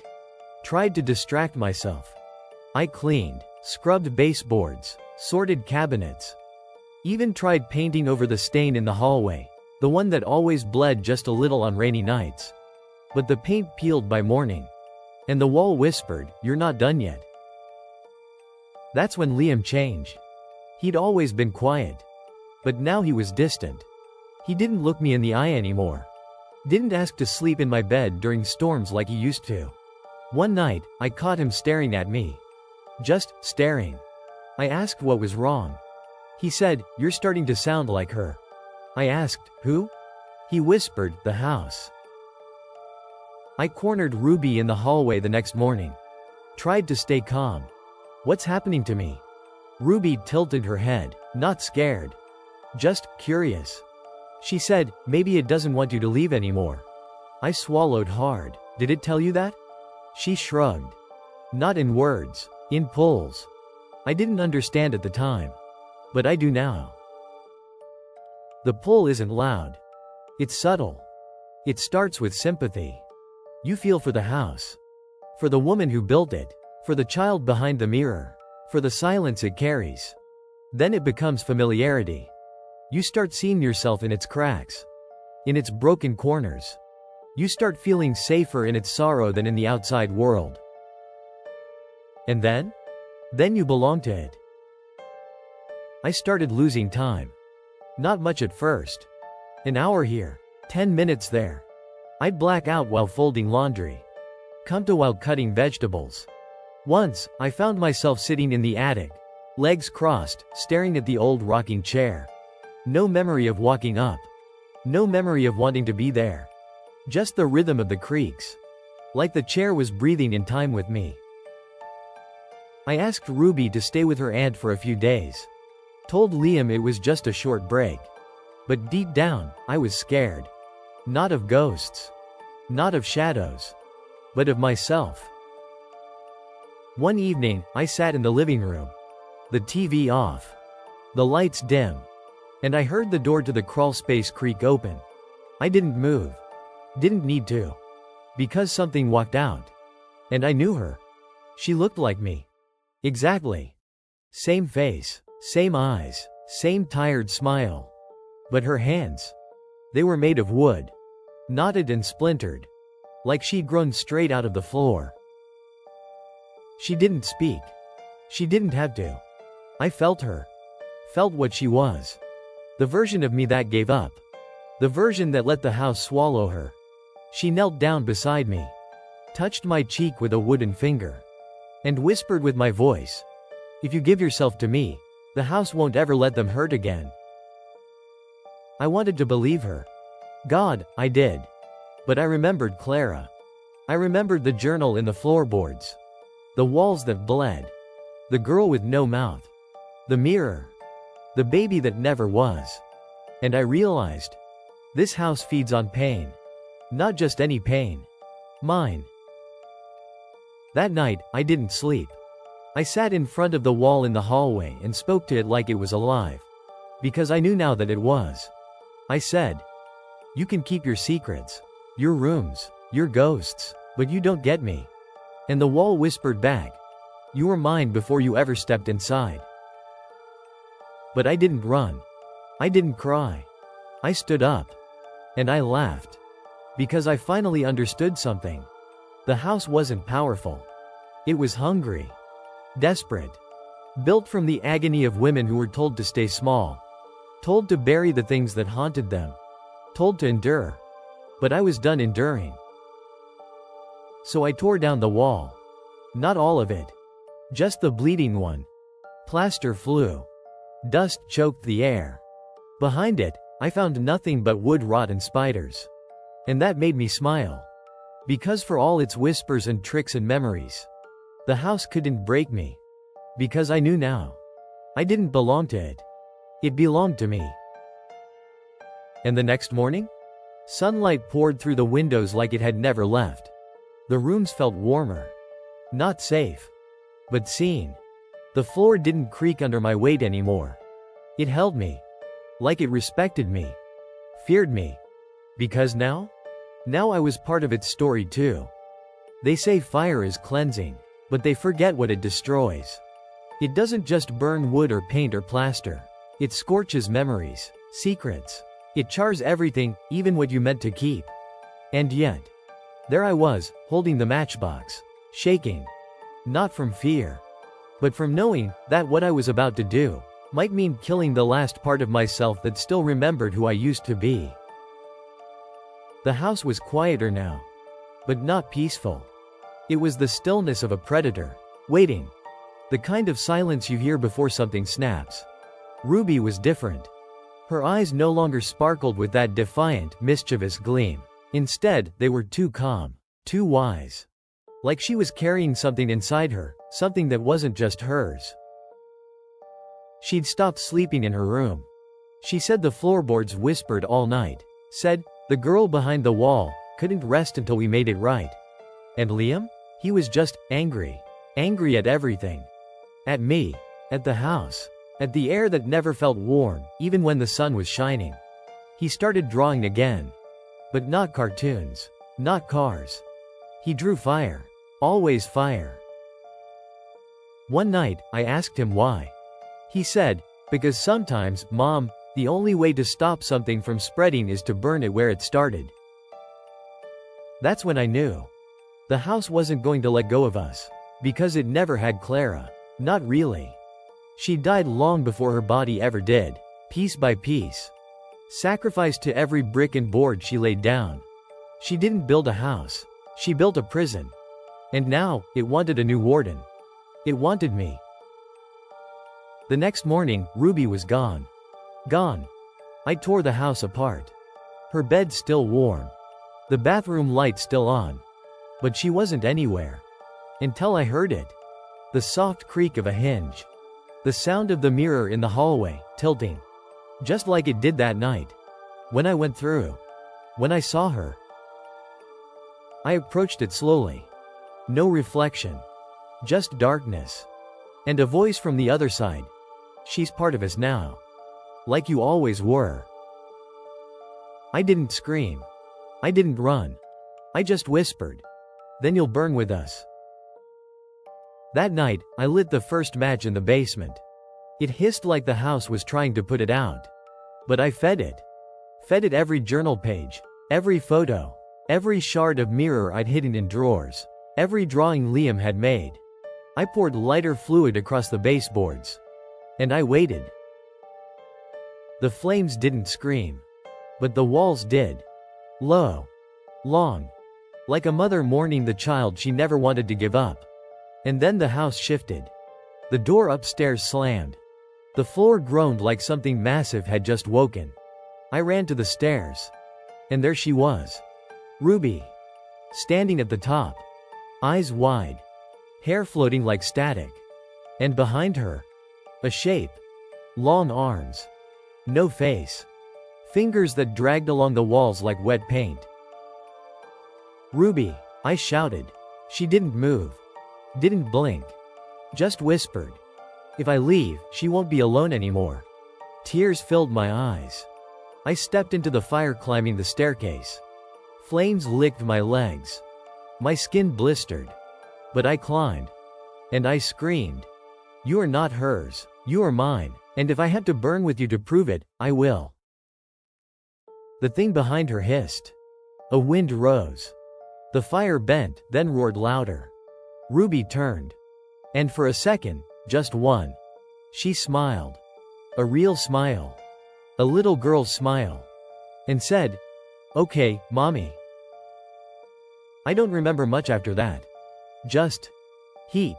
Tried to distract myself. I cleaned, scrubbed baseboards, sorted cabinets. Even tried painting over the stain in the hallway, the one that always bled just a little on rainy nights. But the paint peeled by morning. And the wall whispered, "You're not done yet." That's when Liam changed. He'd always been quiet. But now he was distant. He didn't look me in the eye anymore. Didn't ask to sleep in my bed during storms like he used to. One night, I caught him staring at me. Just staring. I asked what was wrong. He said, "You're starting to sound like her." I asked, "Who?" He whispered, "The house." I cornered Ruby in the hallway the next morning. Tried to stay calm. "What's happening to me?" Ruby tilted her head, not scared. Just curious. She said, "Maybe it doesn't want you to leave anymore." I swallowed hard. "Did it tell you that?" She shrugged. "Not in words, in pulls." I didn't understand at the time. But I do now. The pull isn't loud. It's subtle. It starts with sympathy. You feel for the house. For the woman who built it. For the child behind the mirror. For the silence it carries. Then it becomes familiarity. You start seeing yourself in its cracks. In its broken corners. You start feeling safer in its sorrow than in the outside world. And then? Then you belong to it. I started losing time. Not much at first. An hour here. 10 minutes there. I'd black out while folding laundry. Come to while cutting vegetables. Once, I found myself sitting in the attic, legs crossed, staring at the old rocking chair. No memory of walking up. No memory of wanting to be there. Just the rhythm of the creaks. Like the chair was breathing in time with me. I asked Ruby to stay with her aunt for a few days. Told Liam it was just a short break. But deep down, I was scared. Not of ghosts. Not of shadows. But of myself. One evening, I sat in the living room. The TV off. The lights dim. And I heard the door to the crawl space creak open. I didn't move. Didn't need to. Because something walked out. And I knew her. She looked like me. Exactly. Same face. Same eyes. Same tired smile. But her hands. They were made of wood. Knotted and splintered. Like she'd grown straight out of the floor. She didn't speak. She didn't have to. I felt her. Felt what she was. The version of me that gave up. The version that let the house swallow her. She knelt down beside me. Touched my cheek with a wooden finger. And whispered with my voice. "If you give yourself to me, the house won't ever let them hurt again." I wanted to believe her. God, I did. But I remembered Clara. I remembered the journal in the floorboards. The walls that bled. The girl with no mouth. The mirror. The baby that never was. And I realized. This house feeds on pain. Not just any pain. Mine. That night, I didn't sleep. I sat in front of the wall in the hallway and spoke to it like it was alive. Because I knew now that it was. I said, "You can keep your secrets, your rooms, your ghosts, but you don't get me." And the wall whispered back, "You were mine before you ever stepped inside." But I didn't run. I didn't cry. I stood up. And I laughed. Because I finally understood something. The house wasn't powerful. It was hungry. Desperate. Built from the agony of women who were told to stay small. Told to bury the things that haunted them. Told to endure. But I was done enduring. So I tore down the wall. Not all of it. Just the bleeding one. Plaster flew. Dust choked the air. Behind it, I found nothing but wood rot and spiders. And that made me smile. Because for all its whispers and tricks and memories, the house couldn't break me. Because I knew now. I didn't belong to it. It belonged to me. And the next morning? Sunlight poured through the windows like it had never left. The rooms felt warmer. Not safe. But seen. The floor didn't creak under my weight anymore. It held me. Like it respected me. Feared me. Because now? Now I was part of its story too. They say fire is cleansing, but they forget what it destroys. It doesn't just burn wood or paint or plaster. It scorches memories, secrets. It chars everything, even what you meant to keep. And yet, there I was, holding the matchbox, shaking. Not from fear, but from knowing that what I was about to do Might mean killing the last part of myself that still remembered who I used to be. The house was quieter now. But not peaceful. It was the stillness of a predator, waiting. The kind of silence you hear before something snaps. Ruby was different. Her eyes no longer sparkled with that defiant, mischievous gleam. Instead, they were too calm, too wise. Like she was carrying something inside her, something that wasn't just hers. She'd stopped sleeping in her room. She said the floorboards whispered all night. Said, the girl behind the wall couldn't rest until we made it right. And Liam? He was just angry. Angry at everything. At me. At the house. At the air that never felt warm, even when the sun was shining. He started drawing again. But not cartoons. Not cars. He drew fire. Always fire. One night, I asked him why. He said, because sometimes, Mom, the only way to stop something from spreading is to burn it where it started. That's when I knew. The house wasn't going to let go of us. Because it never had Clara. Not really. She died long before her body ever did. Piece by piece. Sacrificed to every brick and board she laid down. She didn't build a house. She built a prison. And now, it wanted a new warden. It wanted me. The next morning, Ruby was gone. Gone. I tore the house apart. Her bed still warm. The bathroom light still on. But she wasn't anywhere. Until I heard it. The soft creak of a hinge. The sound of the mirror in the hallway, tilting. Just like it did that night. When I went through. When I saw her. I approached it slowly. No reflection. Just darkness. And a voice from the other side. She's part of us now. Like you always were. I didn't scream. I didn't run. I just whispered. Then you'll burn with us. That night, I lit the first match in the basement. It hissed like the house was trying to put it out. But I fed it. Fed it every journal page, every photo, every shard of mirror I'd hidden in drawers, every drawing Liam had made. I poured lighter fluid across the baseboards. And I waited. The flames didn't scream. But the walls did. Low. Long. Like a mother mourning the child she never wanted to give up. And then the house shifted. The door upstairs slammed. The floor groaned like something massive had just woken. I ran to the stairs. And there she was. Ruby. Standing at the top. Eyes wide. Hair floating like static. And behind her. A shape. Long arms. No face. Fingers that dragged along the walls like wet paint. Ruby, I shouted. She didn't move. Didn't blink. Just whispered. If I leave, she won't be alone anymore. Tears filled my eyes. I stepped into the fire climbing the staircase. Flames licked my legs. My skin blistered. But I climbed. And I screamed. You are not hers. You are mine. And if I have to burn with you to prove it, I will. The thing behind her hissed. A wind rose. The fire bent, then roared louder. Ruby turned. And for a second, just one. She smiled. A real smile. A little girl's smile. And said, "Okay, Mommy." I don't remember much after that. Just heat.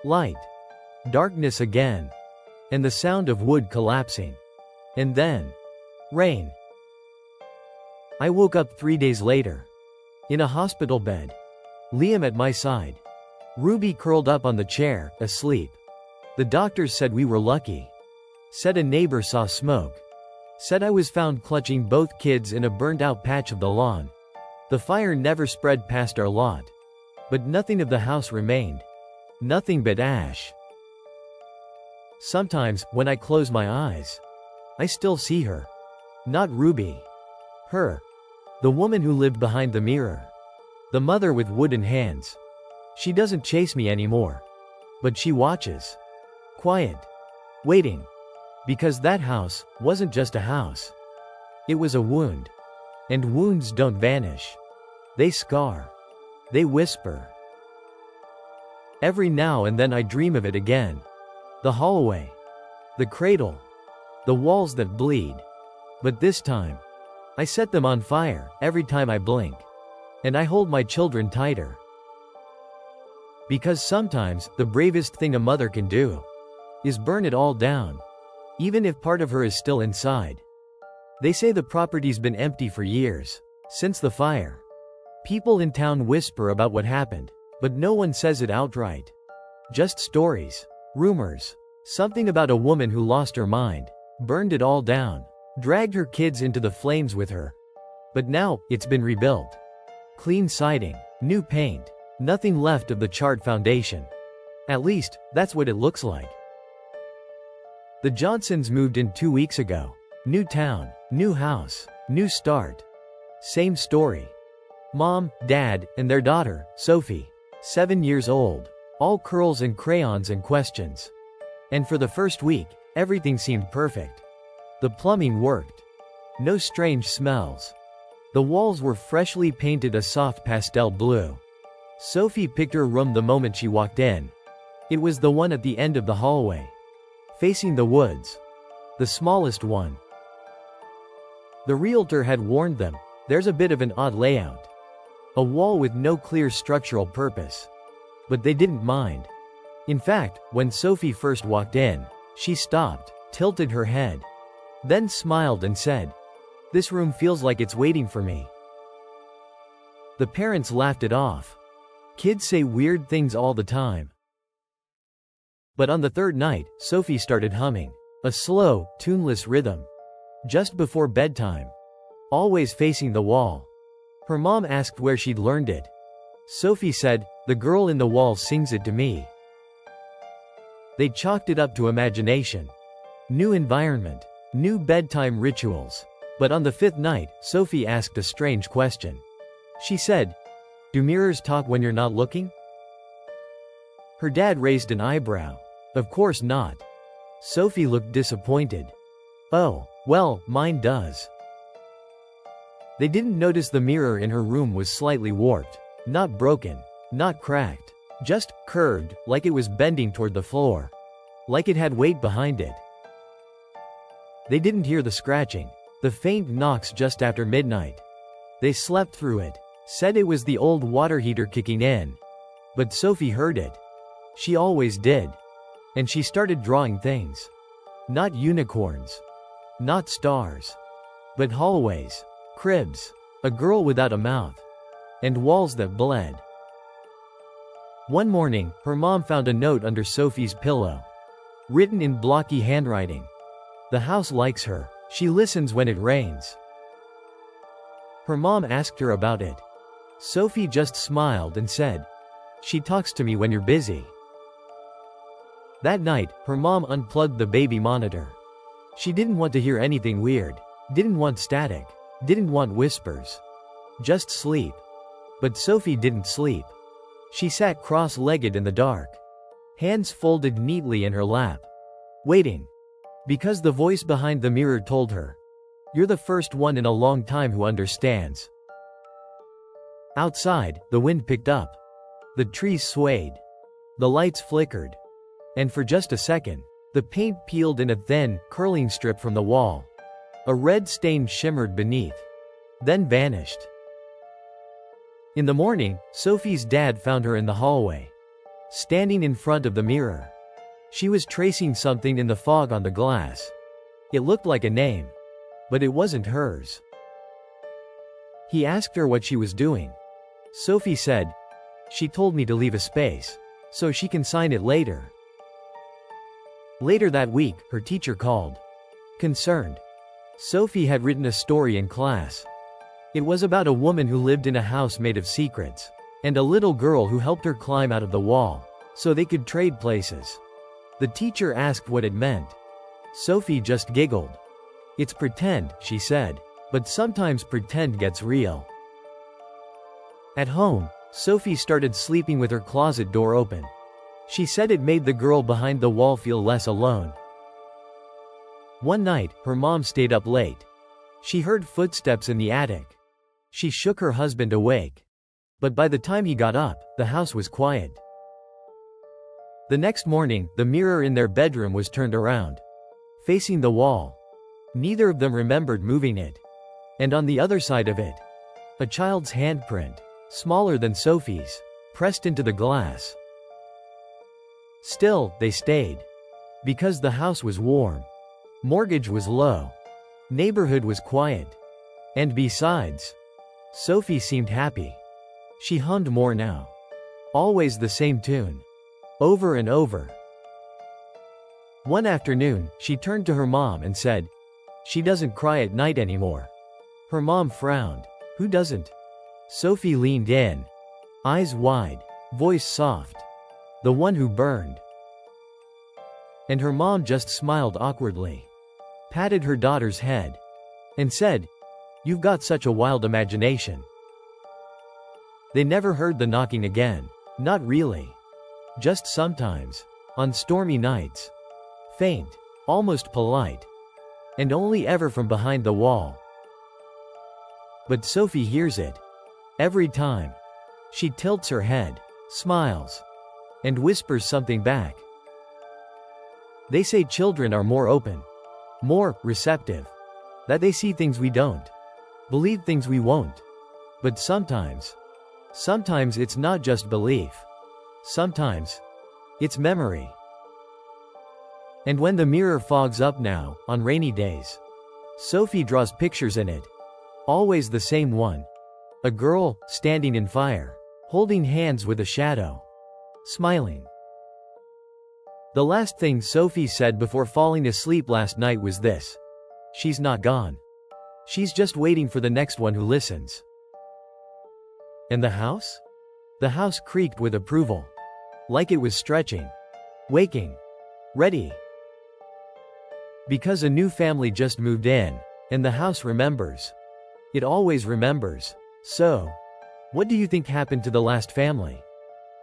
Light. Darkness again. And the sound of wood collapsing. And then rain. I woke up 3 days later. In a hospital bed. Liam at my side. Ruby curled up on the chair, asleep. The doctors said we were lucky. Said a neighbor saw smoke. Said I was found clutching both kids in a burned-out patch of the lawn. The fire never spread past our lot. But nothing of the house remained. Nothing but ash. Sometimes, when I close my eyes, I still see her. Not Ruby. Her. The woman who lived behind the mirror. The mother with wooden hands. She doesn't chase me anymore. But she watches. Quiet. Waiting. Because that house wasn't just a house. It was a wound. And wounds don't vanish. They scar. They whisper. Every now and then I dream of it again. The hallway. the cradle, the walls that bleed. But this time, I set them on fire every time I blink. And I hold my children tighter. Because sometimes, the bravest thing a mother can do is burn it all down, even if part of her is still inside. They say the property's been empty for years, since the fire. People in town whisper about what happened, but no one says it outright. Just stories, rumors, something about a woman who lost her mind, burned it all down, dragged her kids into the flames with her. But now, it's been rebuilt. Clean siding, new paint, nothing left of the charred foundation. At least, that's what it looks like. The Johnsons moved in 2 weeks ago. New town, new house, new start. Same story. Mom, Dad, and their daughter, Sophie, 7 years old. All curls and crayons and questions. And for the first week, everything seemed perfect. The plumbing worked. No strange smells. The walls were freshly painted a soft pastel blue. Sophie picked her room the moment she walked in. It was the one at the end of the hallway, facing the woods. The smallest one. The realtor had warned them, there's a bit of an odd layout. A wall with no clear structural purpose. But they didn't mind. In fact, when Sophie first walked in, she stopped, tilted her head, then smiled and said, "This room feels like it's waiting for me." The parents laughed it off. Kids say weird things all the time. But on the third night, Sophie started humming. A slow, tuneless rhythm. Just before bedtime. Always facing the wall. Her mom asked where she'd learned it. Sophie said, "The girl in the wall sings it to me." They chalked it up to imagination. New environment. New bedtime rituals. But on the fifth night, Sophie asked a strange question. She said, "Do mirrors talk when you're not looking?" Her dad raised an eyebrow. "Of course not." Sophie looked disappointed. "Oh, well, mine does." They didn't notice the mirror in her room was slightly warped. Not broken. Not cracked. Just curved, like it was bending toward the floor. Like it had weight behind it. They didn't hear the scratching. The faint knocks just after midnight. They slept through it. Said it was the old water heater kicking in. But Sophie heard it. She always did. And she started drawing things. Not unicorns. Not stars. But hallways. Cribs. A girl without a mouth. And walls that bled. One morning, her mom found a note under Sophie's pillow. Written in blocky handwriting. "The house likes her. She listens when it rains." Her mom asked her about it. Sophie just smiled and said, "She talks to me when you're busy." That night, her mom unplugged the baby monitor. She didn't want to hear anything weird. Didn't want static. Didn't want whispers. Just sleep. But Sophie didn't sleep. She sat cross-legged in the dark. Hands folded neatly in her lap. Waiting. Because the voice behind the mirror told her, "You're the first one in a long time who understands." Outside, the wind picked up. The trees swayed. The lights flickered. And for just a second, the paint peeled in a thin, curling strip from the wall. A red stain shimmered beneath. Then vanished. In the morning, Sophie's dad found her in the hallway. Standing in front of the mirror. She was tracing something in the fog on the glass. It looked like a name. But it wasn't hers. He asked her what she was doing. Sophie said, "She told me to leave a space, so she can sign it later." Later that week, her teacher called. Concerned. Sophie had written a story in class. It was about a woman who lived in a house made of secrets, and a little girl who helped her climb out of the wall, so they could trade places. The teacher asked what it meant. Sophie just giggled. "It's pretend," she said, "but sometimes pretend gets real." At home, Sophie started sleeping with her closet door open. She said it made the girl behind the wall feel less alone. One night, her mom stayed up late. She heard footsteps in the attic. She shook her husband awake. But by the time he got up, the house was quiet. The next morning, the mirror in their bedroom was turned around. facing the wall. Neither of them remembered moving it. And on the other side of it, a child's handprint, smaller than Sophie's, pressed into the glass. Still, they stayed. Because the house was warm. Mortgage was low. Neighborhood was quiet. And besides, Sophie seemed happy. She hummed more now. Always the same tune. Over and over. One afternoon, she turned to her mom and said, "She doesn't cry at night anymore." Her mom frowned. "Who doesn't?" Sophie leaned in. Eyes wide, voice soft. "The one who burned." And her mom just smiled awkwardly, patted her daughter's head, and said, "You've got such a wild imagination." They never heard the knocking again. Not really. Just sometimes. On stormy nights. Faint. Almost polite. And only ever from behind the wall. But Sophie hears it. Every time. She tilts her head, smiles, and whispers something back. They say children are more open, more receptive, that they see things we don't, believe things we won't. But sometimes it's not just belief. Sometimes it's memory. And when the mirror fogs up now, on rainy days, Sophie draws pictures in it. Always the same one. A girl, standing in fire, holding hands with a shadow, smiling. The last thing Sophie said before falling asleep last night was this: "She's not gone. She's just waiting for the next one who listens." And the house? The house creaked with approval. Like it was stretching. Waking. Ready. Because a new family just moved in, and the house remembers. It always remembers. So, what do you think happened to the last family?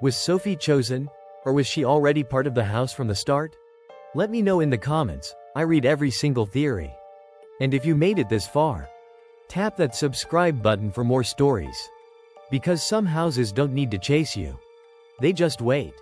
Was Sophie chosen, or was she already part of the house from the start? Let me know in the comments. I read every single theory. And if you made it this far, tap that subscribe button for more stories. Because some houses don't need to chase you. They just wait.